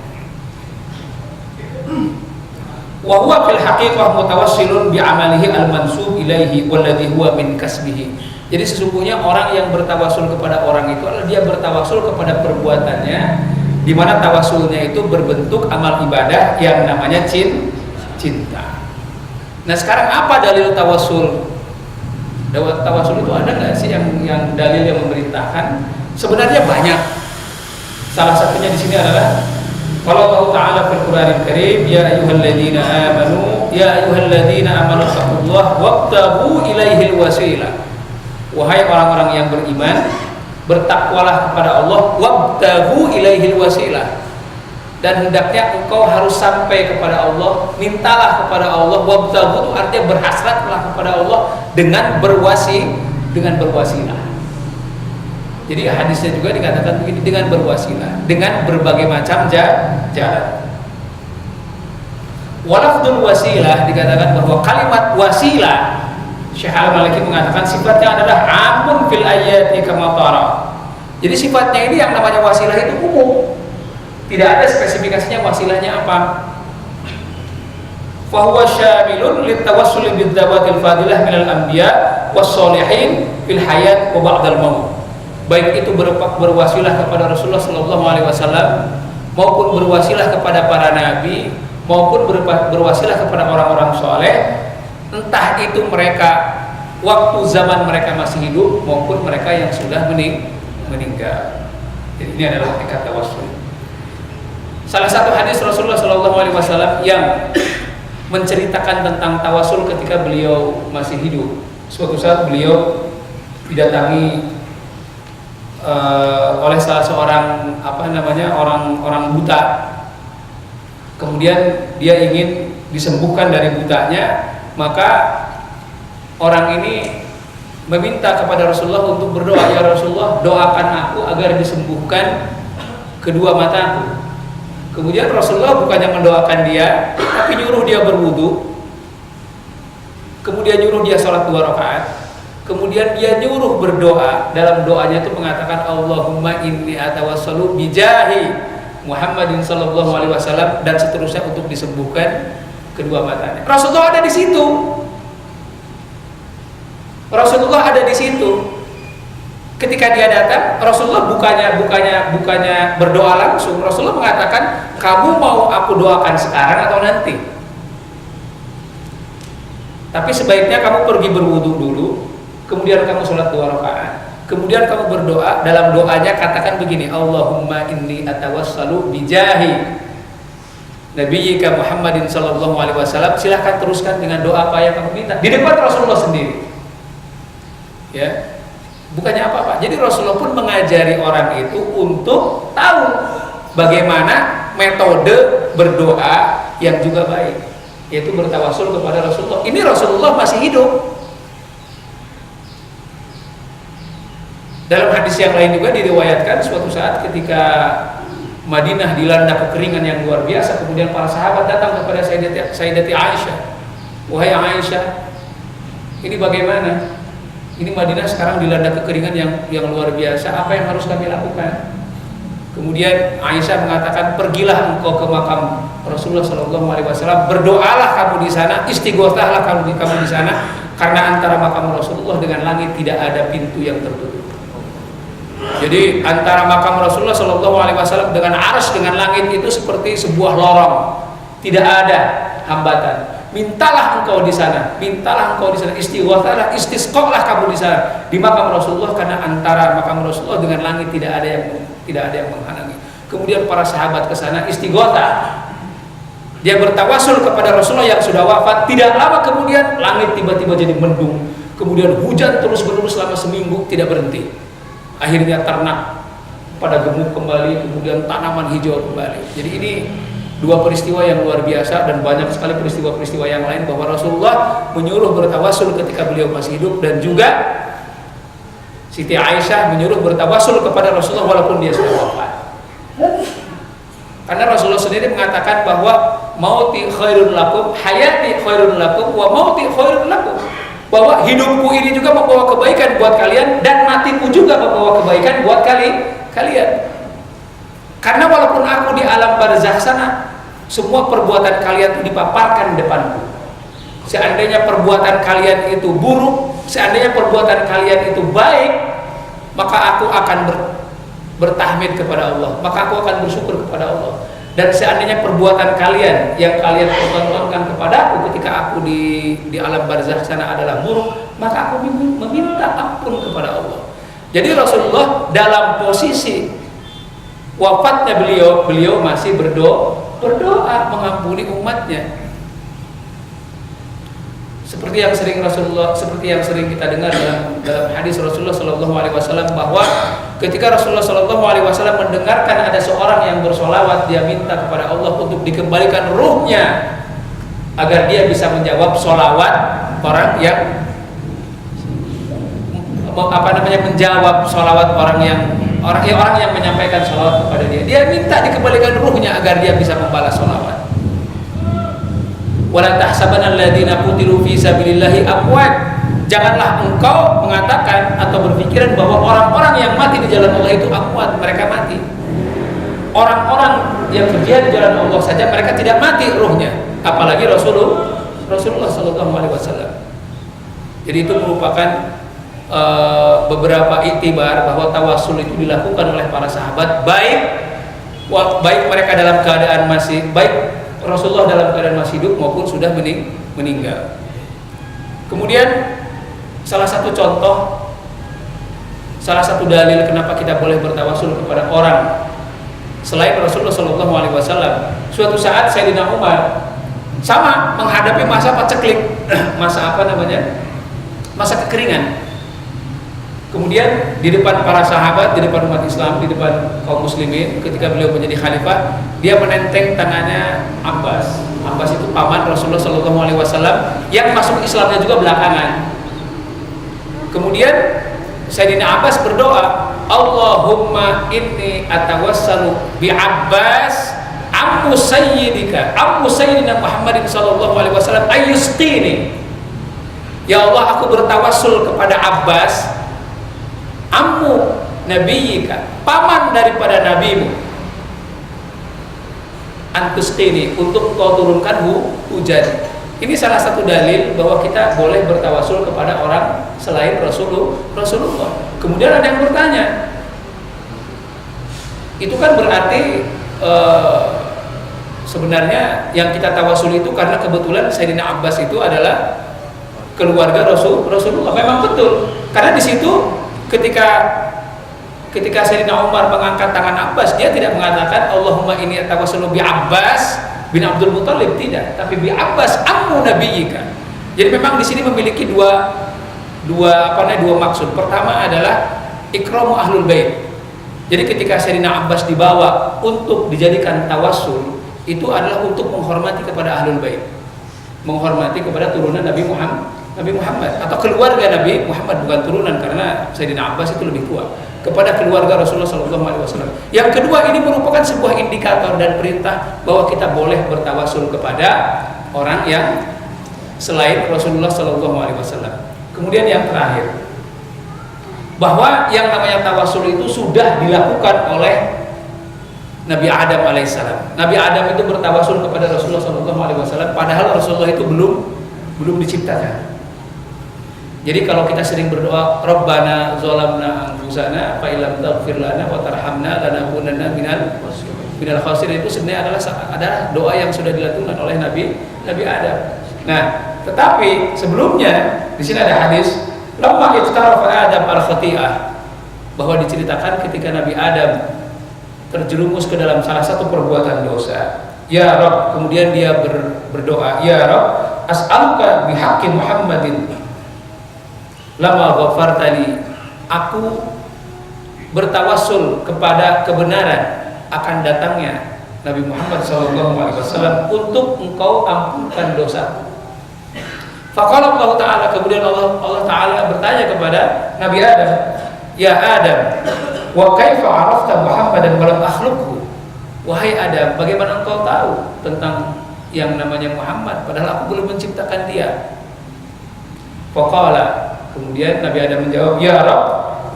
Wa huwa fil haqiqah mutawassilun bi amalihi al-mansub ilaihi walladhi huwa min kasbihi. Jadi sesungguhnya orang yang bertawasul kepada orang itu adalah dia bertawasul kepada perbuatannya, di mana tawasulnya itu berbentuk amal ibadah yang namanya cinta. Nah, sekarang apa dalil tawasul? Tawasul itu ada nggak sih yang dalil yang memerintahkan? Sebenarnya banyak. Salah satunya di sini adalah kalau Allah Ta'ala fil Qur'anil Karim, ya ayyuhalladzina amanu taqullaha wabtaghu ilaihil wasilah. Wahai orang-orang yang beriman, bertakwalah kepada Allah, wabtaghu ilaihil wasilah. Dan hendaknya engkau harus sampai kepada Allah, mintalah kepada Allah. Wabtaghu itu artinya berhasratlah kepada Allah dengan berwasilah. Jadi hadisnya juga dikatakan begini, dengan berwasilah, dengan berbagai macam jalan. Walafdul wasilah dikatakan bahwa kalimat wasilah, Syekh Al-Maliki mengatakan sifatnya adalah amun fil ayati kama tara. Jadi sifatnya ini yang namanya wasilah itu umum. Tidak ada spesifikasinya wasilahnya apa. Fa huwa syamilun litawassul bidzawatil fadilah minal anbiya was sholihin fil hayat wa ba'dal maut. Baik itu berwasilah kepada Rasulullah Sallallahu Alaihi Wasallam maupun berwasilah kepada para nabi maupun berwasilah kepada orang-orang soleh, entah itu mereka waktu zaman mereka masih hidup maupun mereka yang sudah meninggal. Jadi ini adalah tingkat tawassul. Salah satu hadis Rasulullah Sallallahu Alaihi Wasallam yang menceritakan tentang tawassul ketika beliau masih hidup. Suatu saat beliau didatangi oleh salah seorang orang buta. Kemudian dia ingin disembuhkan dari butanya, maka orang ini meminta kepada Rasulullah untuk berdoa, ya Rasulullah, doakan aku agar disembuhkan kedua mataku. Kemudian Rasulullah bukannya mendoakan dia, tapi nyuruh dia berwudu, kemudian nyuruh dia sholat 2 rakaat. Kemudian dia nyuruh berdoa. Dalam doanya itu mengatakan Allahumma inni atawassalu bijahi Muhammadin sallallahu alaihi wasallam dan seterusnya untuk disembuhkan kedua matanya. Rasulullah ada di situ. Ketika dia datang, Rasulullah bukannya berdoa langsung. Rasulullah mengatakan, kamu mau aku doakan sekarang atau nanti? Tapi sebaiknya kamu pergi berwudu dulu, kemudian kamu sholat 2 rakaat, kemudian kamu berdoa. Dalam doanya katakan begini, Allahumma inni atawassalu bijahi Nabiyyika Muhammadin sallallahu alaihi wasallam. Silahkan teruskan dengan doa apa yang kamu minta di depan Rasulullah sendiri. Ya, bukannya apa-apa. Jadi Rasulullah pun mengajari orang itu untuk tahu bagaimana metode berdoa yang juga baik, yaitu bertawasul kepada Rasulullah. Ini Rasulullah masih hidup. Dalam hadis yang lain juga diriwayatkan suatu saat ketika Madinah dilanda kekeringan yang luar biasa, kemudian para sahabat datang kepada Sayyidati Aisyah. Wahai Aisyah, ini bagaimana? Ini Madinah sekarang dilanda kekeringan yang luar biasa. Apa yang harus kami lakukan? Kemudian Aisyah mengatakan, pergilah engkau ke makam Rasulullah SAW, berdoalah kamu di sana, istighosahlah kamu di sana, karena antara makam Rasulullah dengan langit tidak ada pintu yang tertutup. Jadi antara makam Rasulullah SAW dengan arsy, dengan langit itu seperti sebuah lorong, tidak ada hambatan. Mintalah engkau di sana, istighosahlah, istisqolah kamu di sana, di makam Rasulullah, karena antara makam Rasulullah dengan langit tidak ada yang menghalangi. Kemudian para sahabat ke sana istighosah, dia bertawasul kepada Rasulullah yang sudah wafat. Tidak lama kemudian langit tiba-tiba jadi mendung, kemudian hujan terus-menerus selama seminggu tidak berhenti. Akhirnya ternak pada gemuk kembali, kemudian tanaman hijau kembali. Jadi ini 2 peristiwa yang luar biasa, dan banyak sekali peristiwa-peristiwa yang lain bahwa Rasulullah menyuruh bertawasul ketika beliau masih hidup, dan juga Siti Aisyah menyuruh bertawasul kepada Rasulullah walaupun dia sudah wafat. Karena Rasulullah sendiri mengatakan bahwa mauti khairun lakum, hayati khairun lakum, wa mauti khairun lakum. Bahwa hidupku ini juga membawa kebaikan buat kalian, dan matiku juga membawa kebaikan buat kalian. Karena walaupun aku di alam barzakh sana, semua perbuatan kalian itu dipaparkan depanku. Seandainya perbuatan kalian itu buruk, seandainya perbuatan kalian itu baik, maka aku akan bertahmid kepada Allah, maka aku akan bersyukur kepada Allah. Dan seandainya perbuatan kalian yang kalian pertontonkan kepada aku ketika aku di alam barzakh sana adalah buruk, maka aku meminta ampun kepada Allah. Jadi Rasulullah dalam posisi wafatnya beliau masih berdoa mengampuni umatnya. Seperti yang sering kita dengar dalam hadis Rasulullah SAW, bahwa ketika Rasulullah SAW mendengarkan ada seorang yang bersolawat, dia minta kepada Allah untuk dikembalikan ruhnya agar dia bisa menjawab solawat orang yang menjawab solawat orang yang menyampaikan solawat kepada dia. Dia minta dikembalikan ruhnya agar dia bisa membalas solawat. Wala tahsabanna alladziina qutilu fi sabilillahi amwat. Janganlah engkau mengatakan atau berpikiran bahwa orang-orang yang mati di jalan Allah itu amwat, mereka mati. Orang-orang yang berjihad di jalan Allah saja mereka tidak mati ruhnya, apalagi Rasulullah sallallahu alaihi wasallam. Jadi itu merupakan beberapa iktibar bahwa tawasul itu dilakukan oleh para sahabat, baik mereka dalam keadaan masih baik Rasulullah dalam keadaan masih hidup maupun sudah meninggal. Kemudian salah satu dalil kenapa kita boleh bertawasul kepada orang selain Rasulullah SAW. Suatu saat Sayyidina Umar sama menghadapi masa paceklik, masa kekeringan. Kemudian di depan para sahabat, di depan umat Islam, di depan kaum muslimin, ketika beliau menjadi khalifah, dia menenteng tangannya Abbas. Abbas itu paman Rasulullah SAW yang masuk Islamnya juga belakangan. Kemudian Sayyidina Abbas berdoa, Allahumma inni atawassalu bi Abbas ammu sayyidina Muhammadin SAW ayyusqini. Ya Allah, aku bertawassul kepada Abbas, ammu nabiyika, paman daripada nabimu, antusqini, untuk kau turunkan hujan. Ini salah satu dalil bahwa kita boleh bertawasul kepada orang selain Rasulullah. Kemudian ada yang bertanya, itu kan berarti sebenarnya yang kita tawasul itu karena kebetulan Sayyidina Abbas itu adalah keluarga Rasulullah. Memang betul, karena di situ ketika Sayyidina Umar mengangkat tangan Abbas, dia tidak mengatakan Allahumma inni atawassalu bi Abbas bin Abdul Muthalib, tidak, tapi bi Abbas ammu nabiyyika. Jadi memang di sini memiliki dua maksud. Pertama adalah ikramu ahlul bait. Jadi ketika Sayyidina Abbas dibawa untuk dijadikan tawassul, itu adalah untuk menghormati kepada ahlul bait, menghormati kepada turunan Nabi Muhammad atau keluarga Nabi Muhammad, bukan turunan karena Sayyidina Abbas itu lebih tua, kepada keluarga Rasulullah SAW. Yang kedua, ini merupakan sebuah indikator dan perintah bahwa kita boleh bertawasul kepada orang yang selain Rasulullah SAW. Kemudian yang terakhir, bahwa yang namanya tawasul itu sudah dilakukan oleh Nabi Adam alaihissalam. Nabi Adam itu bertawasul kepada Rasulullah SAW, padahal Rasulullah itu belum diciptakan. Jadi kalau kita sering berdoa, Rabbana zalamna anfusana fa illam taghfir lana wa tarhamna lanakunanna minal khasirin, itu sebenarnya adalah doa yang sudah dilakukan oleh Nabi Adam. Nah, tetapi sebelumnya di sini ada hadis lamma iftarafa Adam al-khati'ah, bahwa diceritakan ketika Nabi Adam terjerumus ke dalam salah satu perbuatan dosa, ya Rabb, kemudian dia berdoa, ya Rabb, as'aluka bihaqqi Muhammadin lama ghafartali, aku bertawassul kepada kebenaran akan datangnya Nabi Muhammad SAW untuk engkau ampunkan dosa. Faqala Allah Ta'ala, kemudian Allah Ta'ala bertanya kepada Nabi Adam, ya Adam, wa kaifa arafta Muhammadan wa lam akhluqhu, wahai Adam, bagaimana engkau tahu tentang yang namanya Muhammad padahal aku belum menciptakan dia? Faqala, kemudian Nabi Adam menjawab, ya Rabb,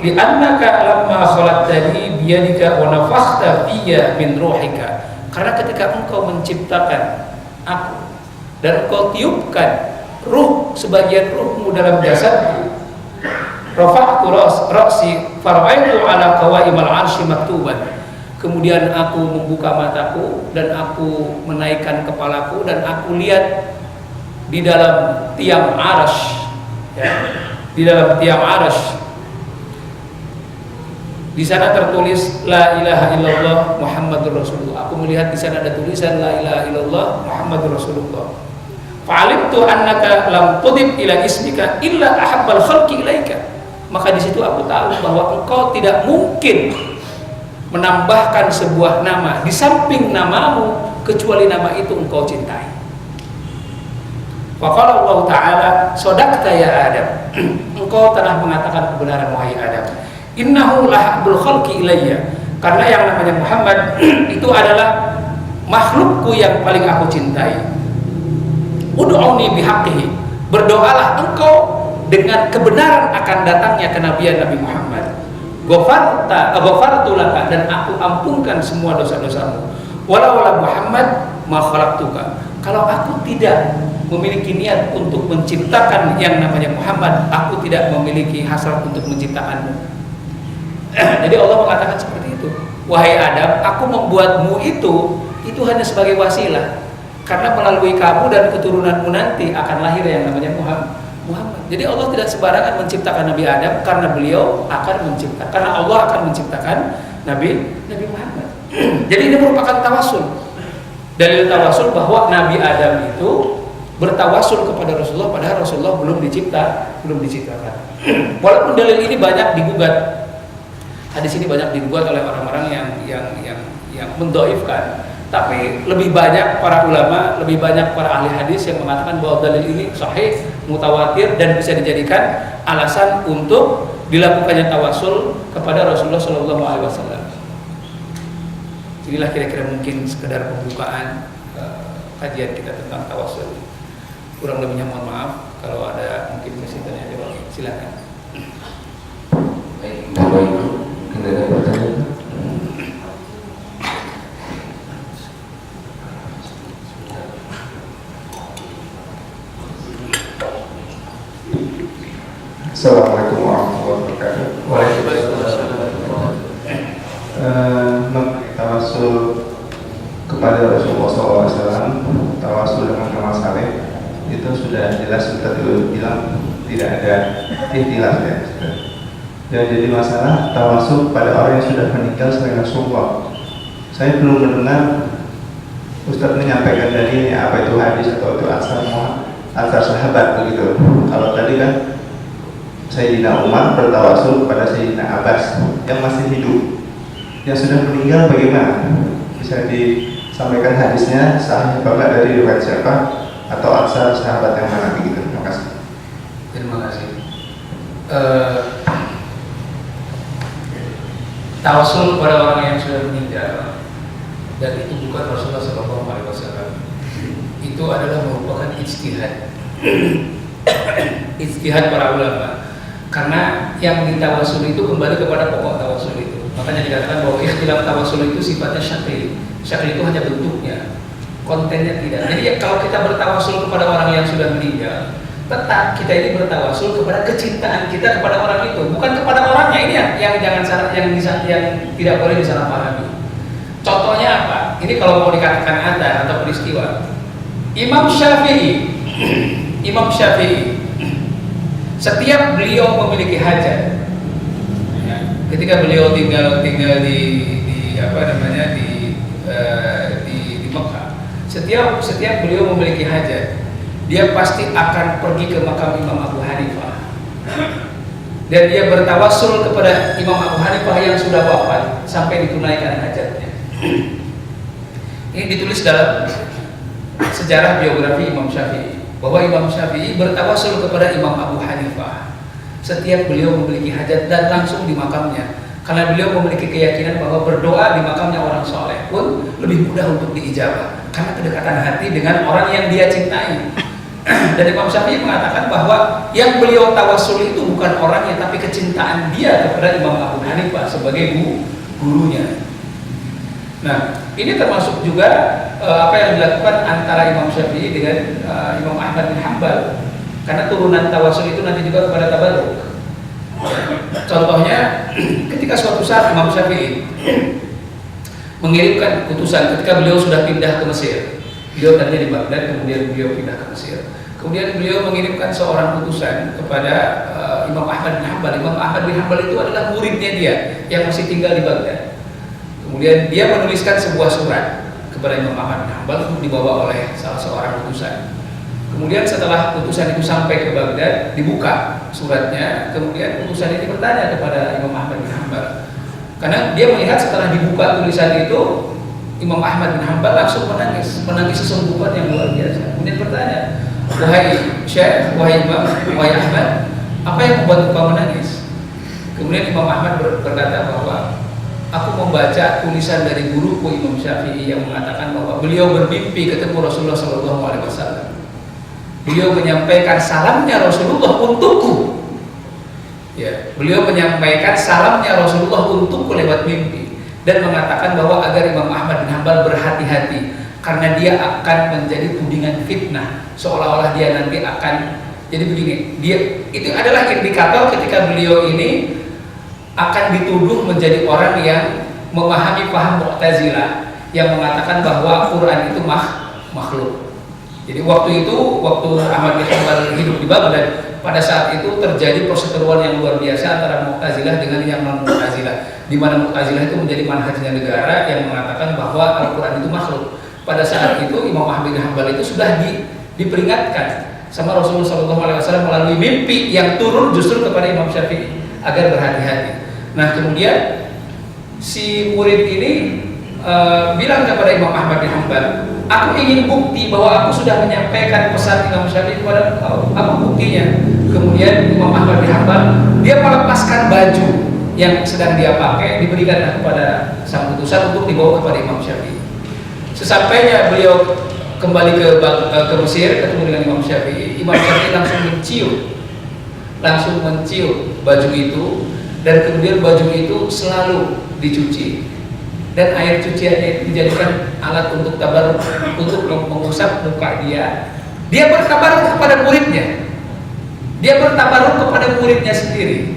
li'annaka lamma khalaqtani biyadika wa nafakhta fiyya min ruhika, karena ketika engkau menciptakan aku dan engkau tiupkan ruh, sebagian ruhmu dalam jasadku, rafa'tu ra'si fara'aitu ala qawaimal 'arsy maktuban, kemudian aku membuka mataku dan aku menaikkan kepalaku dan aku lihat di dalam tiang arsy, ya, di dalam tiang arsy, di sana tertulis la ilaha illallah Muhammadur Rasulullah. Aku melihat di sana ada tulisan la ilaha illallah Muhammadur Rasulullah. Fa'alimtu annaka lam tudib ila ismika illa ahabbal khalqi ilaika. Maka di situ aku tahu bahwa engkau tidak mungkin menambahkan sebuah nama di samping namamu kecuali nama itu engkau cintai. Faqala Allah Ta'ala, shadaqta ya Adam, engkau telah mengatakan kebenaran wahai Adam. Innahu lahabbul khalqi ilayya, karena yang namanya Muhammad itu adalah makhlukku yang paling aku cintai. Ud'uni bihaqqihi, berdoalah engkau dengan kebenaran akan datangnya kenabian Nabi Muhammad. Ghafartu laka, dan aku ampunkan semua dosa-dosamu. Walau la Muhammad ma khalaqtuka, kalau aku tidak memiliki niat untuk menciptakan yang namanya Muhammad, aku tidak memiliki hasrat untuk menciptakanmu. Jadi Allah mengatakan seperti itu, wahai Adam, aku membuatmu itu hanya sebagai wasilah, karena melalui kamu dan keturunanmu nanti akan lahir yang namanya Muhammad. Jadi Allah tidak sembarangan menciptakan Nabi Adam, karena beliau akan menciptakan, karena Allah akan menciptakan Nabi Muhammad. Jadi ini merupakan tawasul, dalil tawasul bahwa Nabi Adam itu bertawasul kepada Rasulullah padahal Rasulullah belum diciptakan. Walaupun dalil ini banyak digugat, hadis ini banyak digugat oleh orang-orang yang mendhaifkan, tapi lebih banyak para ulama, lebih banyak para ahli hadis yang mengatakan bahwa dalil ini sahih, mutawatir, dan bisa dijadikan alasan untuk dilakukannya tawasul kepada Rasulullah SAW. Inilah kira-kira mungkin sekedar pembukaan kajian kita tentang tawasul. Kurang lebihnya mohon maaf, kalau ada mungkin masih tanya jawab, silakan. Baik, Bapak Ibu, mungkin ada pertanyaan? Assalamualaikum warahmatullahi wabarakatuh. Waalaikumsalam. Tawasul kepada Rasulullah SAW, tawasul dengan amal saleh itu sudah jelas kita bilang tidak ada ikhtilaf ya. Dan jadi masalah tawasul pada orang yang sudah meninggal selain Rasulullah. Saya belum mendengar Ustaz menyampaikan tadi apa itu hadis atau itu asar sahabat begitu. Kalau tadi kan Sayyidina Umar bertawasul kepada Sayyidina Abbas yang masih hidup. Yang sudah meninggal bagaimana? Bisa disampaikan hadisnya sahih bapak dari riwayat siapa atau asar sahabat yang mana begitu? Terima kasih. Terima kasih. Tawasul kepada orang yang sudah meninggal dan itu bukan Rasulullah SAW. Itu adalah merupakan ijtihad. Ijtihad para ulama. Karena yang ditawasul itu kembali kepada pokok tawasul itu. Makanya dikatakan bahwa ikhtilaf tawasul itu sifatnya syakli. Syakli itu hanya bentuknya, kontennya tidak. Jadi kalau kita bertawasul kepada orang yang sudah meninggal, tetap kita ini bertawasul kepada kecintaan kita kepada orang itu, bukan kepada orangnya. Ini yang jangan salah, yang tidak boleh disalahpahami. Contohnya apa? Ini kalau mau dikatakan ada atau peristiwa. Imam Syafi'i setiap beliau memiliki hajat, ya, ketika beliau tinggal di Mekah, setiap beliau memiliki hajat, dia pasti akan pergi ke makam Imam Abu Hanifah dan dia bertawassul kepada Imam Abu Hanifah yang sudah wafat sampai ditunaikan hajatnya. Ini ditulis dalam sejarah biografi Imam Syafi'i bahwa Imam Syafi'i bertawassul kepada Imam Abu Hanifah setiap beliau memiliki hajat dan langsung di makamnya, karena beliau memiliki keyakinan bahwa berdoa di makamnya orang soleh pun lebih mudah untuk diijabah karena kedekatan hati dengan orang yang dia cintai. Dan Imam Syafi'i mengatakan bahwa yang beliau tawassul itu bukan orangnya tapi kecintaan dia kepada Imam Abu Hanifah sebagai gurunya. Nah, ini termasuk juga apa yang dilakukan antara Imam Syafi'i dengan Imam Ahmad bin Hanbal, karena turunan tawasul itu nanti juga kepada tabarruk. Contohnya, ketika suatu saat Imam Syafi'i mengirimkan utusan ketika beliau sudah pindah ke Mesir. Beliau tadinya di Baghdad, kemudian beliau pindah ke Mesir. Kemudian beliau mengirimkan seorang utusan kepada Imam Ahmad bin Hanbal. Imam Ahmad bin Hanbal itu adalah muridnya dia yang masih tinggal di Baghdad. Kemudian dia menuliskan sebuah surat kepada Imam Ahmad bin Hanbal untuk dibawa oleh salah seorang utusan. Kemudian setelah utusan itu sampai ke Baghdad, dibuka suratnya. Kemudian utusan ini bertanya kepada Imam Ahmad bin Hanbal, karena dia melihat setelah dibuka tulisan itu, Imam Ahmad bin Hanbal langsung menangis sesungguhan yang luar biasa. Kemudian bertanya, wahai Syekh, wahai Imam, wahai Ahmad, apa yang membuat engkau menangis? Kemudian Imam Ahmad berkata bahwa aku membaca tulisan dari guruku Imam Syafi'i yang mengatakan bahwa beliau bermimpi ketemu Rasulullah SAW. Beliau menyampaikan salamnya Rasulullah untukku. Ya, beliau menyampaikan salamnya Rasulullah untukku lewat mimpi dan mengatakan bahwa agar Imam Ahmad bin Hanbal berhati-hati karena dia akan menjadi tudingan fitnah, seolah-olah dia nanti akan jadi begini. Dia itu adalah indikator ketika beliau ini akan dituduh menjadi orang yang memahami paham Mu'tazilah yang mengatakan bahwa Quran itu makhluk. Jadi waktu Ahmad bin Hanbal hidup di Baghdad, pada saat itu terjadi perseteruan yang luar biasa antara Mu'tazilah dengan yang non-Mu'tazilah, di mana Mu'tazilah itu menjadi manhajnya negara yang mengatakan bahwa Al-Quran itu makhluk. Pada saat itu Imam Ahmad bin Hanbal itu sudah diperingatkan sama Rasulullah SAW melalui mimpi yang turun justru kepada Imam Syafi'i agar berhati-hati. Nah, kemudian si murid ini bilang kepada Imam Ahmad bin Hanbal, aku ingin bukti bahwa aku sudah menyampaikan pesan Imam Syafi'i kepada engkau. Apa buktinya? Kemudian Imam Ahmad bin Hanbal dia melepaskan baju yang sedang dia pakai, diberikan kepada sang utusan untuk dibawa kepada Imam Syafi'i. Sesampainya beliau kembali ke Mesir ketemu dengan Imam Syafi'i, Imam Syafi'i langsung mencium baju itu. Dan kemudian baju itu selalu dicuci dan air cuciannya itu dijadikan alat untuk tabarruk, untuk mengusap muka dia. Dia bertabarruk kepada muridnya. Dia bertabaruk kepada muridnya sendiri.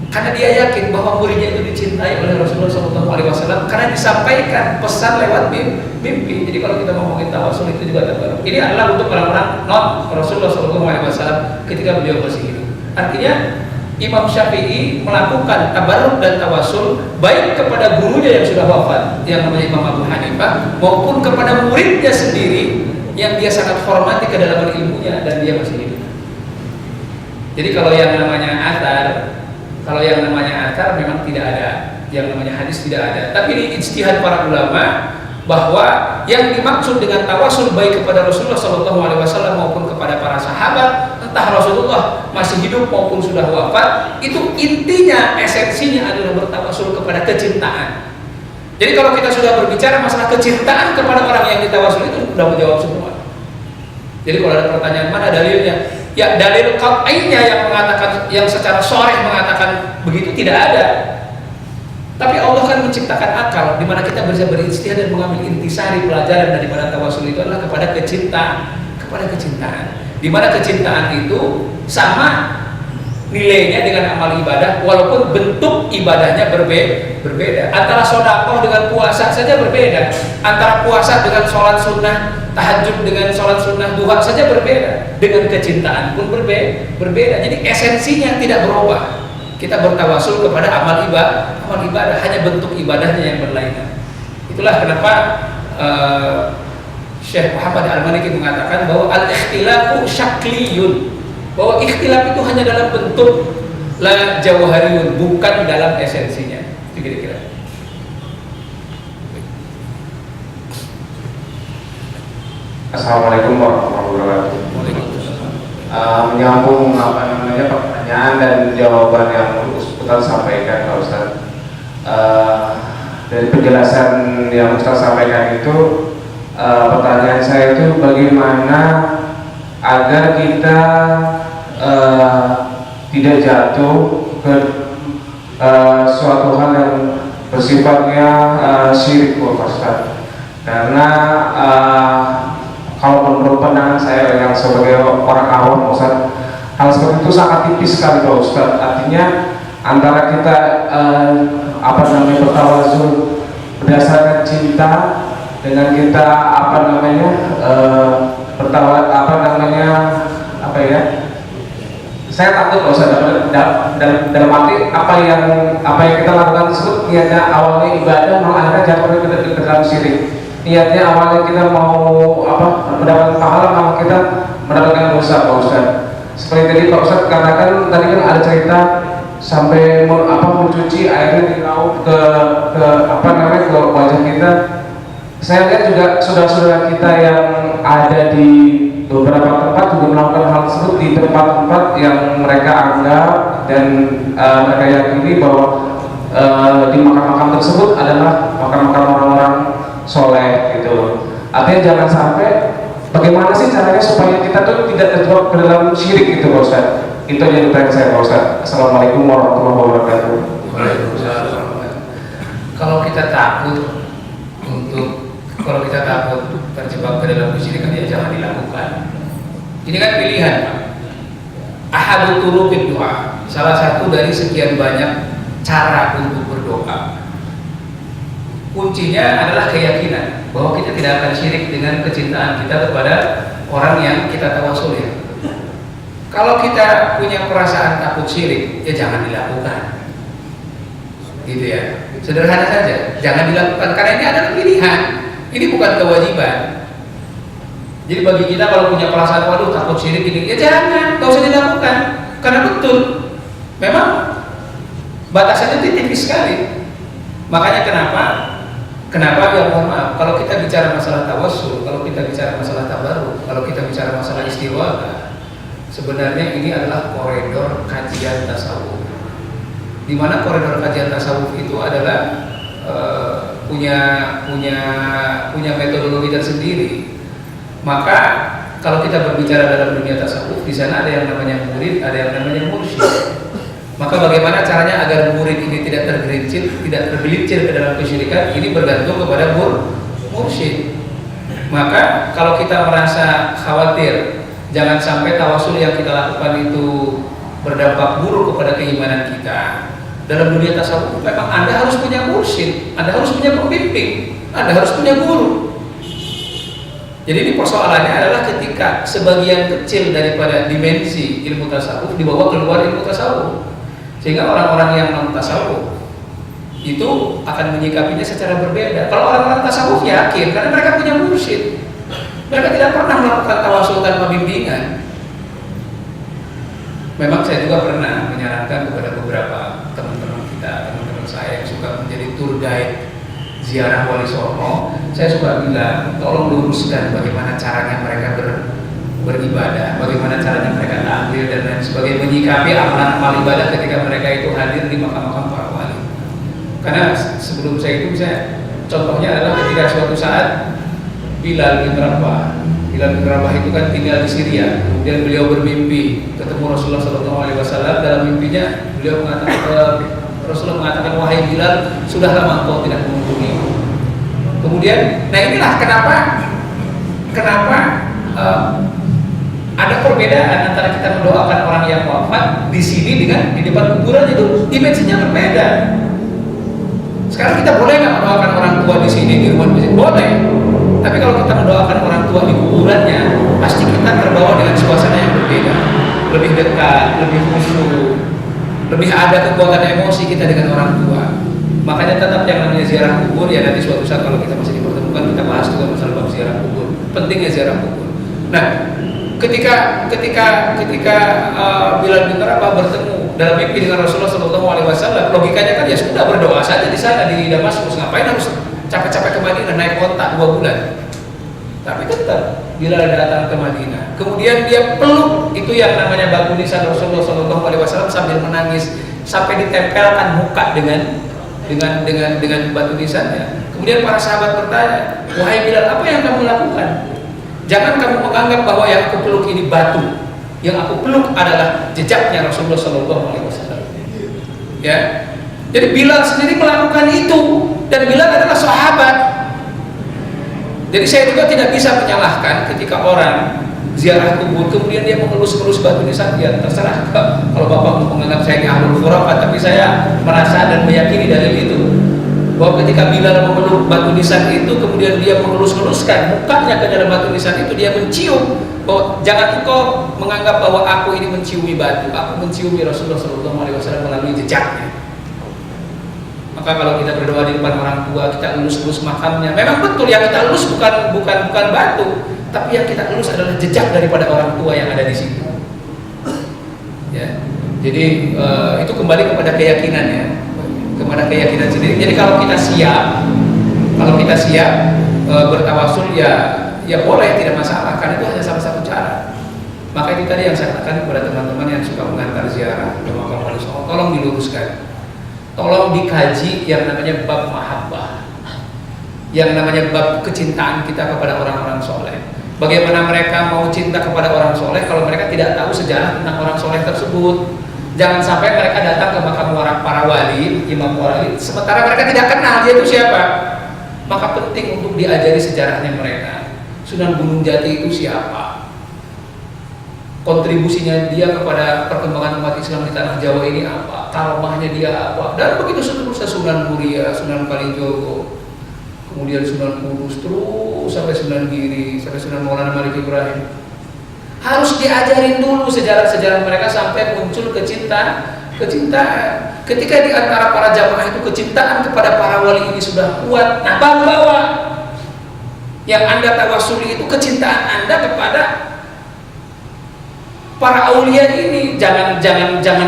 Karena dia yakin bahwa muridnya itu dicintai oleh Rasulullah SAW karena disampaikan pesan lewat mimpi. Jadi kalau kita ngomongin tawasul itu juga tabaruk. Ini adalah untuk orang-orang non Rasulullah SAW ketika beliau masih hidup. Artinya Imam Syafi'i melakukan tabaruk dan tawasul baik kepada gurunya yang sudah wafat, yang namanya Imam Abu Hanifah, maupun kepada muridnya sendiri yang dia sangat hormati kedalaman ilmunya dan dia masih hidup. Jadi kalau yang namanya athar memang tidak ada, yang namanya hadis tidak ada. Tapi ini ijtihad para ulama bahwa yang dimaksud dengan tawasul baik kepada Rasulullah SAW maupun kepada para sahabat, entah Rasulullah masih hidup maupun sudah wafat, itu intinya, esensinya adalah bertawasul kepada kecintaan. Jadi kalau kita sudah berbicara masalah kecintaan kepada orang yang ditawasul, itu sudah menjawab semua. Jadi kalau ada pertanyaan mana dalilnya? Ya dalil qat'iynya yang mengatakan, yang secara sharih mengatakan begitu tidak ada. Tapi Allah kan menciptakan akal di mana kita bisa berijtihad dan mengambil intisari pelajaran daripada tawasul itu adalah kepada kecintaan. Di mana kecintaan itu sama nilainya dengan amal ibadah walaupun bentuk ibadahnya berbeda. Antara sedekah dengan puasa saja berbeda. Antara puasa dengan sholat sunnah, tahajud dengan sholat sunnah duha saja berbeda. Dengan kecintaan pun berbeda. Jadi esensinya tidak berubah. Kita bertawasul kepada amal ibadah, hanya bentuk ibadahnya yang berlainan. Itulah kenapa Syekh Muhammad Al-Maliki mengatakan bahwa al-ikhtilafu syakliyun, bahwa ikhtilaf itu hanya dalam bentuk la jawhariyun, bukan dalam esensinya. Itu kira-kira. Assalamualaikum warahmatullahi wabarakatuh. Menyambung pertanyaan dan jawaban yang Ustaz sampaikan, Pak Ustaz. Dari penjelasan yang Ustaz sampaikan itu, pertanyaan saya itu bagaimana agar kita tidak jatuh ke suatu hal yang bersifatnya syirik, Pak Ustaz. Karena kalau menurut pandangan saya yang sebagai orang awam, Ustaz, hal seperti itu sangat tipis sekali, Pak Ustaz. Artinya antara kita bertawasul berdasarkan cinta dengan kita saya takut, Pak Ustaz, dalam arti apa yang kita lakukan tersebut niatnya awalnya ibadah, malah akhirnya jatuh ke dalam syirik. Niatnya awalnya kita mau mendapatkan pahala, malah kita mendapatkan dosa, Pak Ustaz. Seperti tadi Pak Ustaz katakan, tadi kan ada cerita sampai mencuci airnya di laut ke wajah kita. Saya lihat juga saudara-saudara kita yang ada di beberapa tempat juga melakukan hal tersebut di tempat-tempat yang mereka anggap dan mereka yakini bahwa di makam-makam tersebut adalah makam-makam orang-orang soleh gitu. Artinya jangan sampai, bagaimana sih caranya supaya kita tuh tidak terjebak ke dalam syirik gitu, Pak Ustaz. Itu yang pertanyaan saya, Pak Ustaz. Assalamualaikum warahmatullahi wabarakatuh. Waalaikumsalam. Kalau kita takut terjebak ke dalam kesyirikan, ya jangan dilakukan. Ini kan pilihan, Pak. Ahadul turuqid doa, salah satu dari sekian banyak cara untuk berdoa. Kuncinya adalah keyakinan bahwa kita tidak akan syirik dengan kecintaan kita kepada orang yang kita tawasuli. Kalau kita punya perasaan takut syirik, ya jangan dilakukan. Gitu ya. Sederhana saja, jangan dilakukan karena ini adalah pilihan. Ini bukan kewajiban. Jadi bagi kita kalau punya perasaan waduh takut syirik ini, ya jangan, nggak usah dilakukan. Karena betul, memang batasannya itu tipis sekali. Makanya kenapa ya mohon maaf, kalau kita bicara masalah tawassul, kalau kita bicara masalah tabarruk, kalau kita bicara masalah istighfar, sebenarnya ini adalah koridor kajian tasawuf. Di mana koridor kajian tasawuf itu adalah punya metodologi tersendiri. Maka kalau kita berbicara dalam dunia tasawuf, di sana ada yang namanya murid, ada yang namanya mursyid. Maka bagaimana caranya agar murid ini tidak tergelincir ke dalam kesyirikan? Ini bergantung kepada mursyid. Maka kalau kita merasa khawatir Jangan sampai tawasul yang kita lakukan itu berdampak buruk kepada keimanan kita. Dalam dunia tasawuf memang Anda harus punya mursyid, Anda harus punya pembimbing, Anda harus punya guru. Jadi ini persoalannya adalah ketika sebagian kecil daripada dimensi ilmu tasawuf dibawa keluar ilmu tasawuf, sehingga orang-orang yang non tasawuf itu akan menyikapinya secara berbeda. Kalau orang-orang tasawuf yakin karena mereka punya mursyid, mereka tidak pernah melakukan tawasul tanpa bimbingan. Memang saya juga pernah menyarankan kepada beberapa teman-teman kita, teman-teman saya yang suka menjadi tour guide ziarah Wali Songo, saya suka bilang, tolong luruskan bagaimana caranya mereka beribadah, bagaimana caranya mereka tampil dan lain sebagainya, menyikapi amalan ibadah ketika mereka itu hadir di makam-makam para wali. Karena sebelum saya itu, contohnya adalah ketika suatu saat Bilal bin Rabah itu kan tinggal di Syria, kemudian beliau bermimpi ketemu Rasulullah SAW. Dalam mimpinya beliau Rasulullah mengatakan, wahai Bilal, sudah lama engkau tidak mengunjungi. Kemudian, nah inilah kenapa ada perbedaan antara kita mendoakan orang yang wafat di sini dengan di depan kuburan, itu dimensinya berbeda. Sekarang kita boleh nggak mendoakan orang tua di sini di rumah masjid? Boleh. Tapi kalau kita mendoakan orang tua di kuburannya, pasti kita terbawa dengan suasana yang berbeda, lebih dekat, lebih khusyuk, lebih ada kekuatan emosi kita dengan orang tua. Makanya tetap yang namanya ziarah kubur, ya nanti suatu saat kalau kita masih dipertemukan kita bahas juga masalah bab ziarah kubur, pentingnya ziarah kubur. Nah, ketika Bilal bin Rabah bertemu dalam mimpi dengan Rasulullah SAW, logikanya kan ya sudah berdoa saja di sana di Damaskus, ngapain harus capek-capek ke Madinah naik onta 2 bulan. Tapi tetap Bilal datang ke Madinah, kemudian dia peluk itu yang namanya batu nisan Rasulullah SAW sambil menangis sampai ditempelkan muka dengan batu nisannya. Kemudian para sahabat bertanya, wahai Bilal, apa yang kamu lakukan? Jangan kamu menganggap bahwa yang aku peluk ini batu, yang aku peluk adalah jejaknya Rasulullah SAW. Ya, jadi Bilal sendiri melakukan itu, dan Bilal adalah sahabat. Jadi saya juga tidak bisa menyalahkan ketika orang ziarah kubur kemudian dia mengelus-elus batu nisan, ya terserah. Kalau Bapak mau menganggap saya ahlul khurafat, tapi saya merasa dan meyakini dalil itu, bahwa ketika Bilal memeluk batu nisan itu kemudian dia mengelus-eluskan mukanya ke dalam batu nisan itu, dia mencium, bahwa jangan engkau menganggap bahwa aku ini menciumi batu, aku menciumi Rasulullah SAW melalui jejaknya. Maka kalau kita berdoa di depan orang tua, kita elus-elus makamnya. Memang betul yang kita elus bukan batu, tapi yang kita elus adalah jejak daripada orang tua yang ada di situ. Ya. Jadi itu kembali kepada keyakinan ya, kepada keyakinan sendiri. Jadi kalau kita siap bertawasul ya boleh, tidak masalah, karena itu hanya salah satu cara. Maka itu tadi yang saya katakan kepada teman-teman yang suka mengantar ziarah ke makam Wali Songo, tolong diluruskan. Tolong dikaji yang namanya bab mahabbah, yang namanya bab kecintaan kita kepada orang-orang soleh. Bagaimana mereka mau cinta kepada orang soleh kalau mereka tidak tahu sejarah tentang orang soleh tersebut. Jangan sampai mereka datang ke makam para wali, imam wali, sementara mereka tidak kenal dia itu siapa. Maka penting untuk diajari sejarahnya mereka. Sunan Gunung Jati itu siapa? Kontribusinya dia kepada perkembangan umat Islam di tanah Jawa ini apa, karomahnya dia apa, dan begitu seterusnya. Sunan Muria, Sunan Kalijogo, kemudian Sunan Kudus, terus sampai Sunan Giri, sampai Sunan Maulana Malik Ibrahim. Harus diajarin dulu sejarah-sejarah mereka sampai muncul kecintaan. Ketika di antara para jamaah itu kecintaan kepada para wali ini sudah kuat, nah bawa yang Anda tawasuli itu kecintaan Anda kepada para aulia ini. Jangan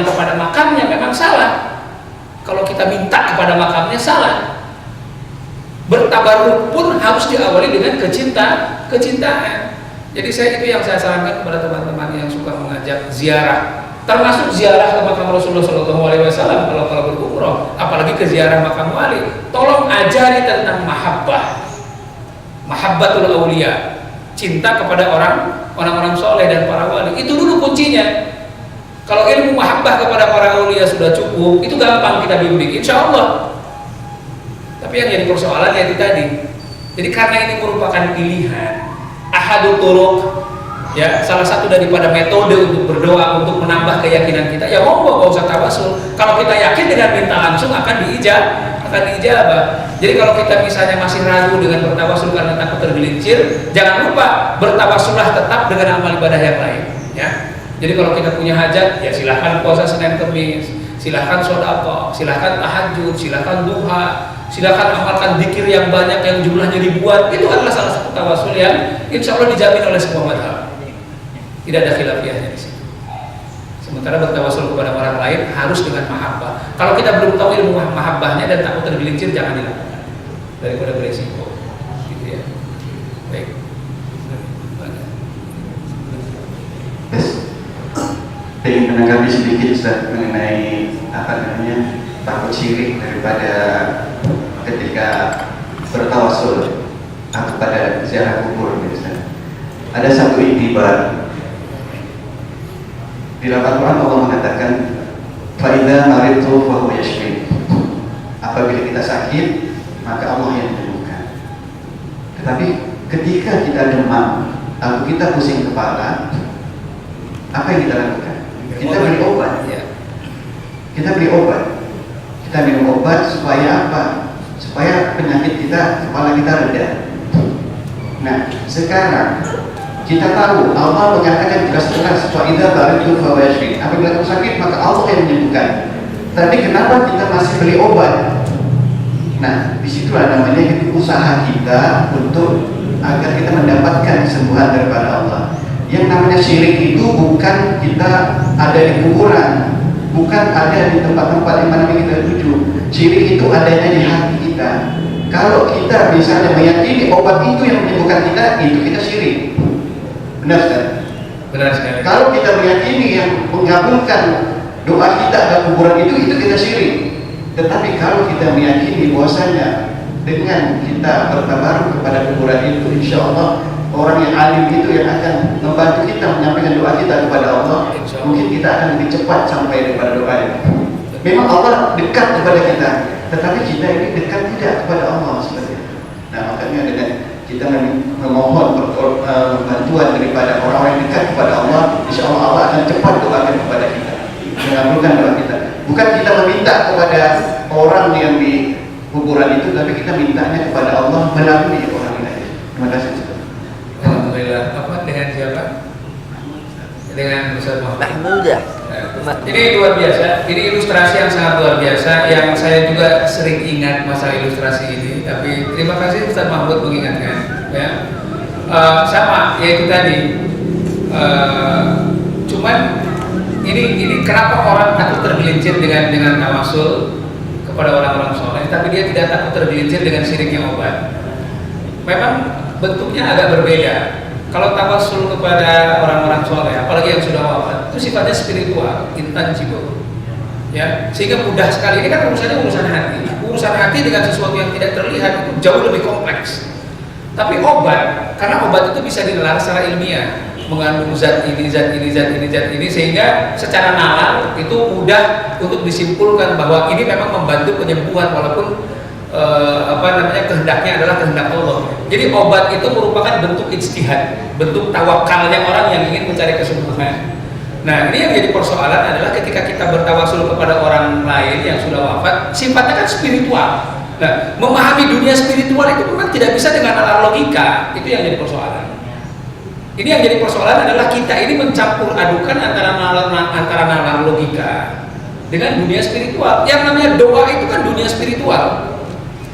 kepada makamnya, memang salah. Kalau kita minta kepada makamnya salah. Bertabarruk pun harus diawali dengan kecintaan. Jadi itu yang saya sarankan kepada teman-teman yang suka mengajak ziarah, termasuk ziarah ke makam Rasulullah SAW kalau berumroh, apalagi ke ziarah makam wali. Tolong ajari tentang mahabbatul aulia, cinta kepada orang-orang soleh dan para wali. Itu dulu kuncinya. Kalau ilmu mahabbah kepada para aulia sudah cukup, itu gampang kita bimbing, insya Allah. Tapi yang jadi persoalan itu tadi. Jadi karena ini merupakan pilihan, ahadu turuq, Ya, salah satu daripada metode untuk berdoa untuk menambah keyakinan kita, ya monggo gak usah tawasul. Kalau kita yakin dengan minta langsung akan diijabah. Jadi kalau kita misalnya masih ragu dengan bertawasul karena takut tergelincir, jangan lupa bertawasullah tetap dengan amal ibadah yang lain. Ya. Jadi kalau kita punya hajat, ya silahkan puasa Senin Kemis, silahkan sedekah, silahkan tahajud, silahkan duha, silahkan amalkan zikir yang banyak yang jumlahnya ribuan. Itu adalah salah satu tawasul yang insya Allah dijamin oleh semua madhab. Tidak ada khilafiyahnya di situ. Sementara bertawasul kepada orang lain harus dengan mahabbah. Kalau kita belum tahu ilmu mahabbahnya dan takut tergelincir, jangan dilakukan daripada beresiko. Gitu ya. Baik. Yes. Ingin menanggapi sedikit Ustaz mengenai takut syirik daripada ketika bertawasul atau pada ziarah kubur, Ustaz. Ada satu iktibar. Di dalam Al-Quran Allah mengatakan, "Fa'idha maridtu fahuwa yashfin." Apabila kita sakit, maka Allah yang menyembuhkan. Tetapi ketika kita demam atau kita pusing kepala, apa yang kita lakukan? Kita beli obat. Kita beli obat. Kita minum obat supaya apa? Supaya penyakit kita, kepala kita reda. Nah, sekarang kita tahu Allah menyatakan jelas-jelas fa'idha baridtu fahuwa yashfin. Apabila kamu sakit maka Allah yang menyembuhkan. Tapi kenapa kita masih beli obat? Nah, disitulah namanya itu usaha kita untuk agar kita mendapatkan kesembuhan daripada Allah. Yang namanya syirik itu bukan kita ada di kuburan, bukan ada di tempat-tempat yang mana kita tuju. Syirik itu adanya di hati kita. Kalau kita misalnya meyakini obat itu yang menyembuhkan kita, itu kita syirik. Benar sekali. Benar sekali. Kalau kita meyakini yang menggabungkan doa kita dan kuburan itu kita syirik. Tetapi kalau kita meyakini bahwasanya dengan kita bertabaruk kepada kuburan itu, insya Allah orang yang alim itu yang akan membantu kita menyampaikan doa kita kepada Allah. Mungkin kita akan lebih cepat sampai kepada doa itu. Memang Allah dekat kepada kita, tetapi kita ini dekat tidak kepada Allah seperti itu. Nah, makanya dengan kita memohon bantuan daripada orang-orang yang dekat kepada Allah, insya Allah Allah akan cepat doakan kepada kita, mengabulkan doa kita. Bukan kita meminta kepada orang yang di kuburan itu, tapi kita mintanya kepada Allah melalui orang ini. Terima kasih. Alhamdulillah. Apa dengan siapa? Dengan Ustaz Mahmud. Ini luar biasa. Ini ilustrasi yang sangat luar biasa yang saya juga sering ingat masalah ilustrasi ini. Tapi terima kasih Ustaz Mahmud mengingatkan. Ya, sama yaitu tadi. Cuman ini kenapa orang takut tergelincir dengan tawasul kepada orang-orang soleh, tapi dia tidak takut tergelincir dengan syiriknya obat. Memang bentuknya agak berbeda. Kalau tawasul kepada orang-orang soleh, apalagi yang sudah wafat, itu sifatnya spiritual, intangible. Ya, sehingga mudah sekali. Ini kan urusan hati. Urusan hati dengan sesuatu yang tidak terlihat itu jauh lebih kompleks. Tapi obat, karena obat itu bisa dinelar secara ilmiah, mengandung zat ini, sehingga secara nalar itu mudah untuk disimpulkan bahwa ini memang membantu penyembuhan walaupun kehendaknya adalah kehendak Allah. Jadi obat itu merupakan bentuk ijtihad, bentuk tawakalnya orang yang ingin mencari kesembuhan. Nah, ini yang jadi persoalan adalah ketika kita bertawasul kepada orang lain yang sudah wafat, sifatnya kan spiritual. Nah, memahami dunia spiritual itu memang tidak bisa dengan nalar logika. Itu yang jadi persoalan. Ini yang jadi persoalan adalah kita ini mencampur adukan antara nalar logika dengan dunia spiritual. Yang namanya doa itu kan dunia spiritual.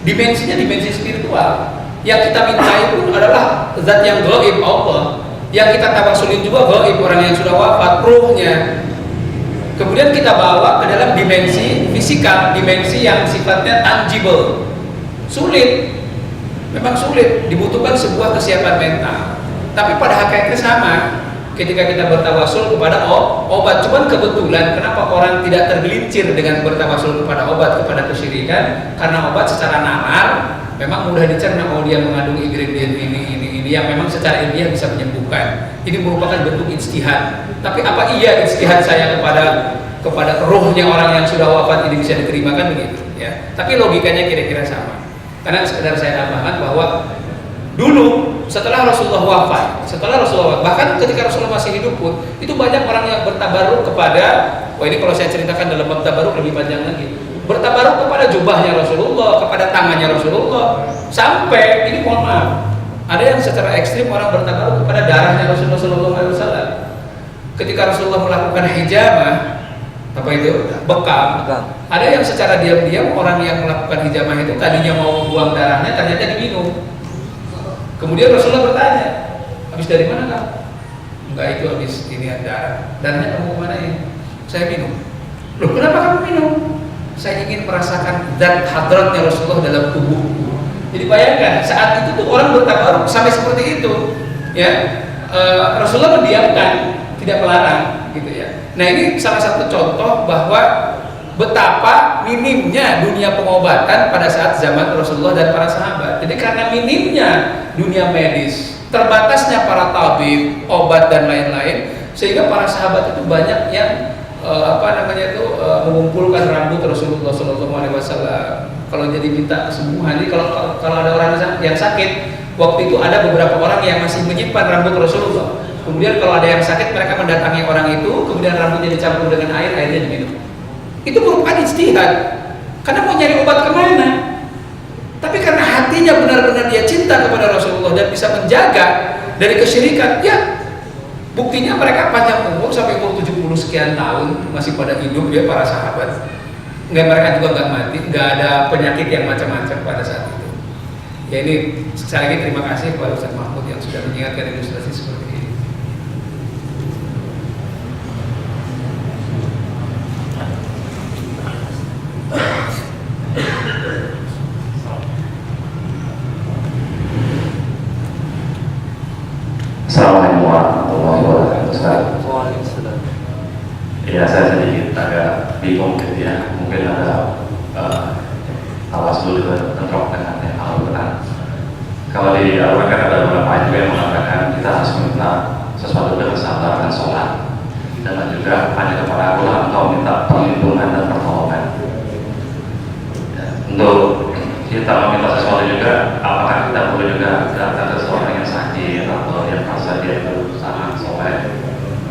Dimensinya dimensi spiritual. Yang kita minta itu adalah zat yang gaib, Allah. Yang kita tawasulin juga gaib, orang yang sudah wafat, ruhnya. Kemudian kita bawa ke dalam dimensi fisikal, dimensi yang sifatnya tangible. Sulit, memang sulit, dibutuhkan sebuah kesiapan mental. Tapi pada hakikatnya sama. Ketika kita bertawasul kepada obat, cuman kebetulan kenapa orang tidak tergelincir dengan bertawasul kepada obat, kepada kesyirikan, karena obat secara nalar memang mudah dicerna. Oh, dia mengandung ingredient ini yang memang secara ilmiah bisa menyembuhkan. Ini merupakan bentuk ijtihad. Tapi apa iya ijtihad saya kepada rohnya orang yang sudah wafat ini bisa diterima, kan begitu ya. Tapi logikanya kira-kira sama. Karena sekedar saya tambahkan bahwa dulu setelah Rasulullah wafat, bahkan ketika Rasulullah masih hidup pun, itu banyak orang yang bertabaruk kepada, ini kalau saya ceritakan dalam bab tabaruk lebih panjang lagi, bertabaruk kepada jubahnya Rasulullah, kepada tangannya Rasulullah, sampai ini mohon maaf, ada yang secara ekstrim orang bertabaruk kepada darahnya Rasulullah SAW. Ketika Rasulullah melakukan hijamah, apa itu? Bekam. Ada yang secara diam-diam orang yang melakukan hijamah itu tadinya mau buang darahnya, ternyata diminum. Kemudian Rasulullah bertanya, habis dari mana kamu? Enggak, itu habis ini darah. Darahnya kamu kemana ini? Saya minum. Loh, kenapa kamu minum? Saya ingin merasakan zat hadratnya Rasulullah dalam tubuhku. Jadi bayangkan saat itu tuh orang bertabaruk sampai seperti itu, ya. Rasulullah mendiamkan, tidak melarang, gitu ya. Nah, ini salah satu contoh bahwa betapa minimnya dunia pengobatan pada saat zaman Rasulullah dan para sahabat. Jadi karena minimnya dunia medis, terbatasnya para tabib, obat dan lain-lain, sehingga para sahabat itu banyak yang mengumpulkan rambut Rasulullah SAW. Kalau jadi minta kesembuhan, jadi kalau ada orang yang sakit, waktu itu ada beberapa orang yang masih menyimpan rambut Rasulullah. Kemudian kalau ada yang sakit, mereka mendatangi orang itu, kemudian rambutnya dicampur dengan air, airnya diminum. Itu merupakan ijtihad, karena mau nyari obat kemana. Tapi karena hatinya benar-benar dia cinta kepada Rasulullah dan bisa menjaga dari kesyirikan, ya buktinya mereka panjang umur sampai umur 70 sekian tahun masih pada hidup, ya para sahabat. Mereka juga nggak mati, nggak ada penyakit yang macam-macam pada saat itu. Ya, ini sekali lagi terima kasih kepada Ustaz Mahmud yang sudah mengingatkan ilustrasi seperti ini. Assalamualaikum warahmatullahi wabarakatuh. Waalaikumsalam. Ya, saya sedikit agak bingung gitu ya. Mungkin ada awas dulu bentrok dengan yang Al-Quran. Kalau di Al-Quran kan ada beberapa ayat juga yang mengatakan kita harus minta sesuatu dengan sabar dan sholat, dan juga hanya kepada Allah atau minta perlindungan dan pertolongan. Ya, untuk kita meminta sesuatu juga, apakah kita perlu juga datang ke seseorang yang sakit atau yang merasa dia itu sangat soleh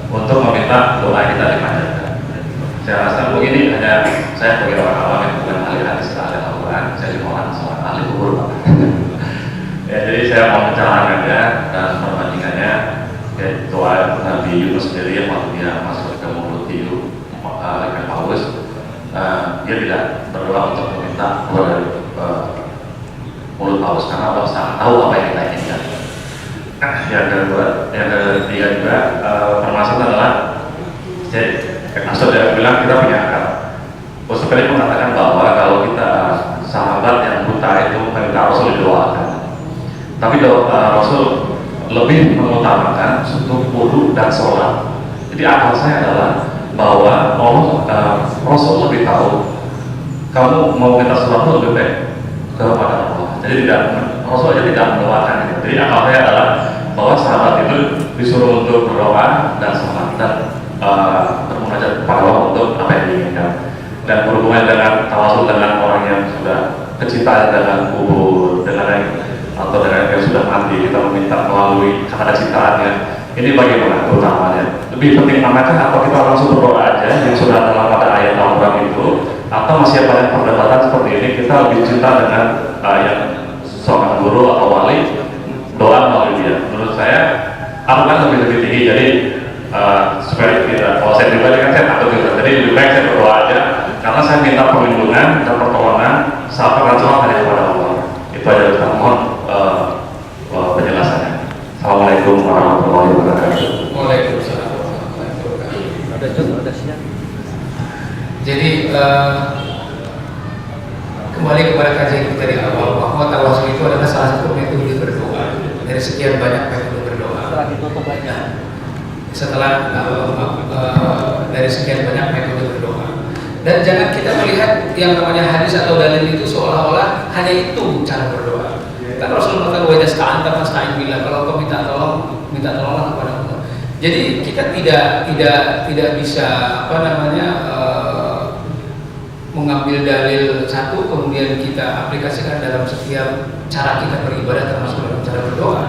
untuk meminta doa kita dipanjatkan? Saya rasa begini, hanya saya sebagai orang awam yang bukan ahli hadis ahli Al-Quran, saya cuma orang seorang ahli kubur. Ya, jadi saya mau mencerahkannya dan perbandingannya, ya, doa Nabi Yunus sendiri yang waktu dia masuk ke mulut hiu ikan paus, dia tidak berdoa untuk meminta keluar dari mulut paus karena Allah sangat tahu apa yang kita inginkan. Yang ketiga juga termasuk adalah, Ustaz bilang kita punya akal. Ustaz tadi mengatakan bahwa kalau kita sahabat yang buta itu meminta Rasul didoakan, tapi Rasul lebih mengutamakan untuk wudu dan sholat. Jadi akal saya adalah bahwa Rasul lebih tahu kamu mau minta sesuatu lebih baik kepada Allah. Jadi Rasul aja tidak mendoakan itu. Jadi akal saya adalah bahwa sahabat itu disuruh untuk berdoa dan sholat dan bermunajat kepada Allah untuk apa yang diinginkan. Dan berhubungan dengan tawasul dengan orang yang sudah kecintaan dengan kubur, atau dengan yang sudah mati, kita meminta melalui kata cintaannya. Ini bagaimana utamanya? Lebih penting manakah, atau kita langsung berdoa aja yang sudah dalam pada ayat Al-Quran itu, atau masih banyak perdebatan seperti ini? Kita lebih cinta dengan yang seorang guru atau wali, doa melalui dia. Menurut saya Al-Quran lebih tinggi. Jadi supaya tidak, kalau saya pribadi kan saya takut gitu. Jadi lebih baik saya berdoa aja, karena saya minta perlindungan dan pertolongan saat sholat hanya kepada Allah. Itu aja, kita mohon penjelasannya. Assalamualaikum warahmatullahi wabarakatuh. Waalaikumsalam warahmatullahi wabarakatuh. Ada siang. Jadi kembali kepada kajian kita di awal, bahwa tawasul itu adalah salah satu metode berdoa dari sekian banyak metode berdoa. Setelah ditutup aja. Setelah dari sekian banyak metode berdoa, dan jangan kita melihat yang namanya hadis atau dalil itu seolah-olah hanya itu cara berdoa. Kan Rasulullah kata wa ista'anta fasta'in billah, kalau kau minta tolonglah kepada Allah. Jadi kita tidak bisa mengambil dalil satu kemudian kita aplikasikan dalam setiap cara kita beribadah, termasuk dalam cara berdoa.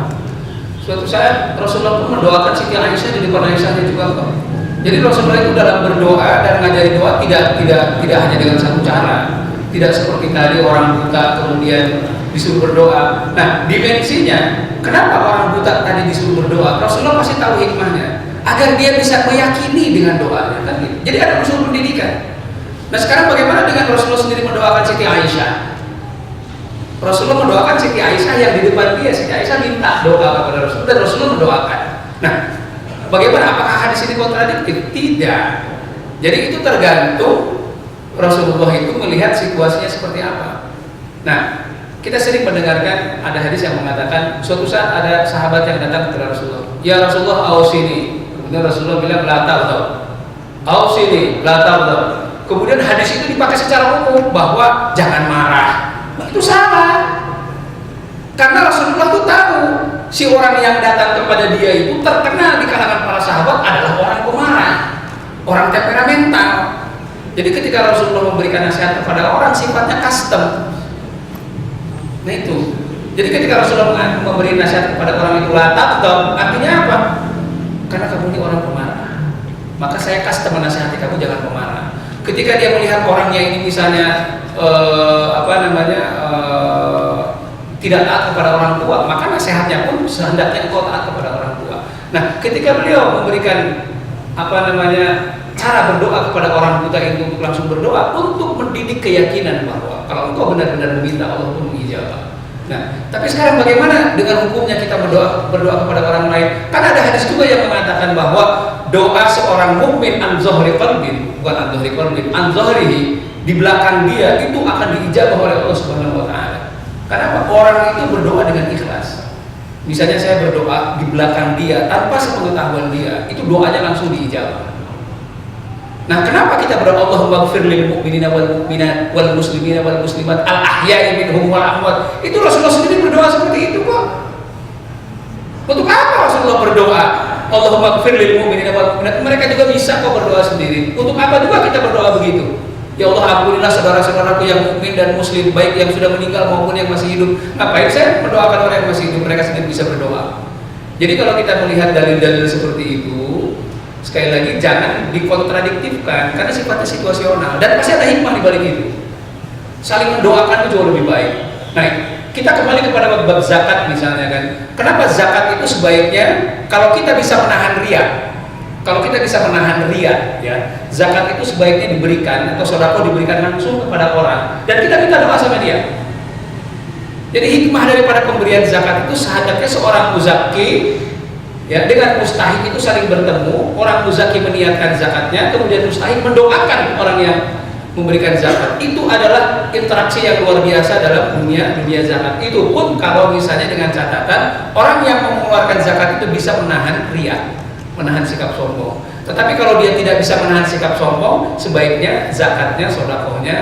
Suatu saat Rasulullah pun mendoakan Siti Aisyah di depan Aisyahnya juga kok. Jadi Rasulullah itu dalam berdoa dan ngajari doa tidak hanya dengan satu cara. Tidak seperti tadi orang buta kemudian disuruh berdoa. Nah, dimensinya kenapa orang buta tadi disuruh berdoa? Rasulullah pasti tahu hikmahnya agar dia bisa meyakini dengan doanya kan gitu. Jadi ada unsur pendidikan. Nah, sekarang bagaimana dengan Rasulullah sendiri mendoakan Siti Aisyah? Rasulullah mendoakan Siti Aisyah yang di depan dia. Siti Aisyah minta doa kepada Rasulullah dan Rasulullah mendoakan. Nah, bagaimana? Apakah hadis ini kontradiktif? Tidak. Jadi itu tergantung Rasulullah itu melihat situasinya seperti apa. Nah, kita sering mendengarkan ada hadis yang mengatakan suatu saat ada sahabat yang datang kepada Rasulullah. Ya Rasulullah, ausini. Kemudian Rasulullah bilang la taghdab. Ausini, la taghdab. Kemudian hadis itu dipakai secara umum bahwa jangan marah. Itu salah. Karena Rasulullah itu tahu si orang yang datang kepada dia itu terkenal di kalangan para sahabat adalah orang pemarah, orang temperamental. Jadi ketika Rasulullah memberikan nasihat kepada orang sifatnya custom. Nah itu. Jadi ketika Rasulullah memberi nasihat kepada orang itu la taghdab, artinya apa? Karena kamu ini orang pemarah. Maka saya custom menasihati kamu jangan pemarah. Ketika dia melihat orangnya ini misalnya tidak taat kepada orang tua, maka nasihatnya pun sehendaknya engkau taat kepada orang tua. Nah, ketika beliau memberikan cara berdoa kepada orang buta itu untuk langsung berdoa untuk mendidik keyakinan bahwa kalau engkau benar-benar meminta Allah pun mengijabah. Nah, tapi sekarang bagaimana dengan hukumnya kita berdoa kepada orang lain? Karena ada hadis juga yang mengatakan bahwa doa seorang mukmin an zahri qalbin, bukan an zahri qalbin, an zahrihi, di belakang dia itu akan diijabah oleh Allah Subhanahu wa taala. Karena orang itu berdoa dengan ikhlas. Misalnya saya berdoa di belakang dia tanpa sepengetahuan dia, itu doanya langsung diijabah. Nah, kenapa kita berdoa Allahumma ighfir lil mu'minina wal mu'minat wal muslimina wal muslimat al ahya'i minhum wal amwat? Itu Rasulullah sendiri berdoa seperti itu kok. Untuk apa Rasulullah berdoa Allahumma ighfir lil mu'minina wal mu'minat? Mereka juga bisa kok berdoa sendiri. Untuk apa juga kita berdoa begitu? Ya Allah, ampunilah saudara-saudaraku yang mukmin dan muslim, baik yang sudah meninggal maupun yang masih hidup. Ngapain saya mendoakan orang yang masih hidup? Mereka sendiri bisa berdoa. Jadi kalau kita melihat dalil-dalil seperti itu, sekali lagi jangan dikontradiktifkan karena sifatnya situasional dan pasti ada hikmah di balik itu. Saling mendoakan itu jauh lebih baik. Nah, kita kembali kepada bab zakat misalnya kan. Kenapa zakat itu sebaiknya kalau kita bisa menahan riya? Kalau kita bisa menahan riya, ya, zakat itu sebaiknya diberikan atau sedekah diberikan langsung kepada orang dan kita minta doa sama dia. Jadi hikmah daripada pemberian zakat itu sehendaknya seorang muzaki, ya, dengan mustahik itu saling bertemu. Orang muzaki meniatkan zakatnya, kemudian mustahik mendoakan orang yang memberikan zakat. Itu adalah interaksi yang luar biasa dalam dunia zakat. Itu pun kalau misalnya dengan catatan orang yang mengeluarkan zakat itu bisa menahan riya, menahan sikap sombong. Tetapi kalau dia tidak bisa menahan sikap sombong, sebaiknya zakatnya, sedekahnya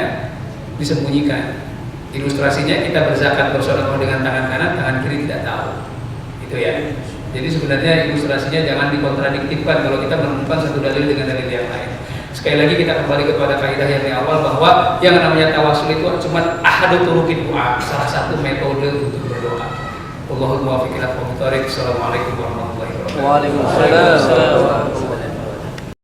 disembunyikan. Ilustrasinya kita berzakat bersedekah dengan tangan kanan, tangan kiri tidak tahu. Itu ya. Jadi sebenarnya ilustrasinya jangan dikontradiktifkan kalau kita menemukan satu dalil dengan dalil yang lain. Sekali lagi kita kembali kepada kaidah yang di awal bahwa yang namanya tawasul itu cuma ahadu turuqid doa, salah satu metode untuk berdoa. Wallahul muwaffiq ila aqwamit thoriq. Assalamualaikum warahmatullahi wabarakatuh. Waalaikumsalam.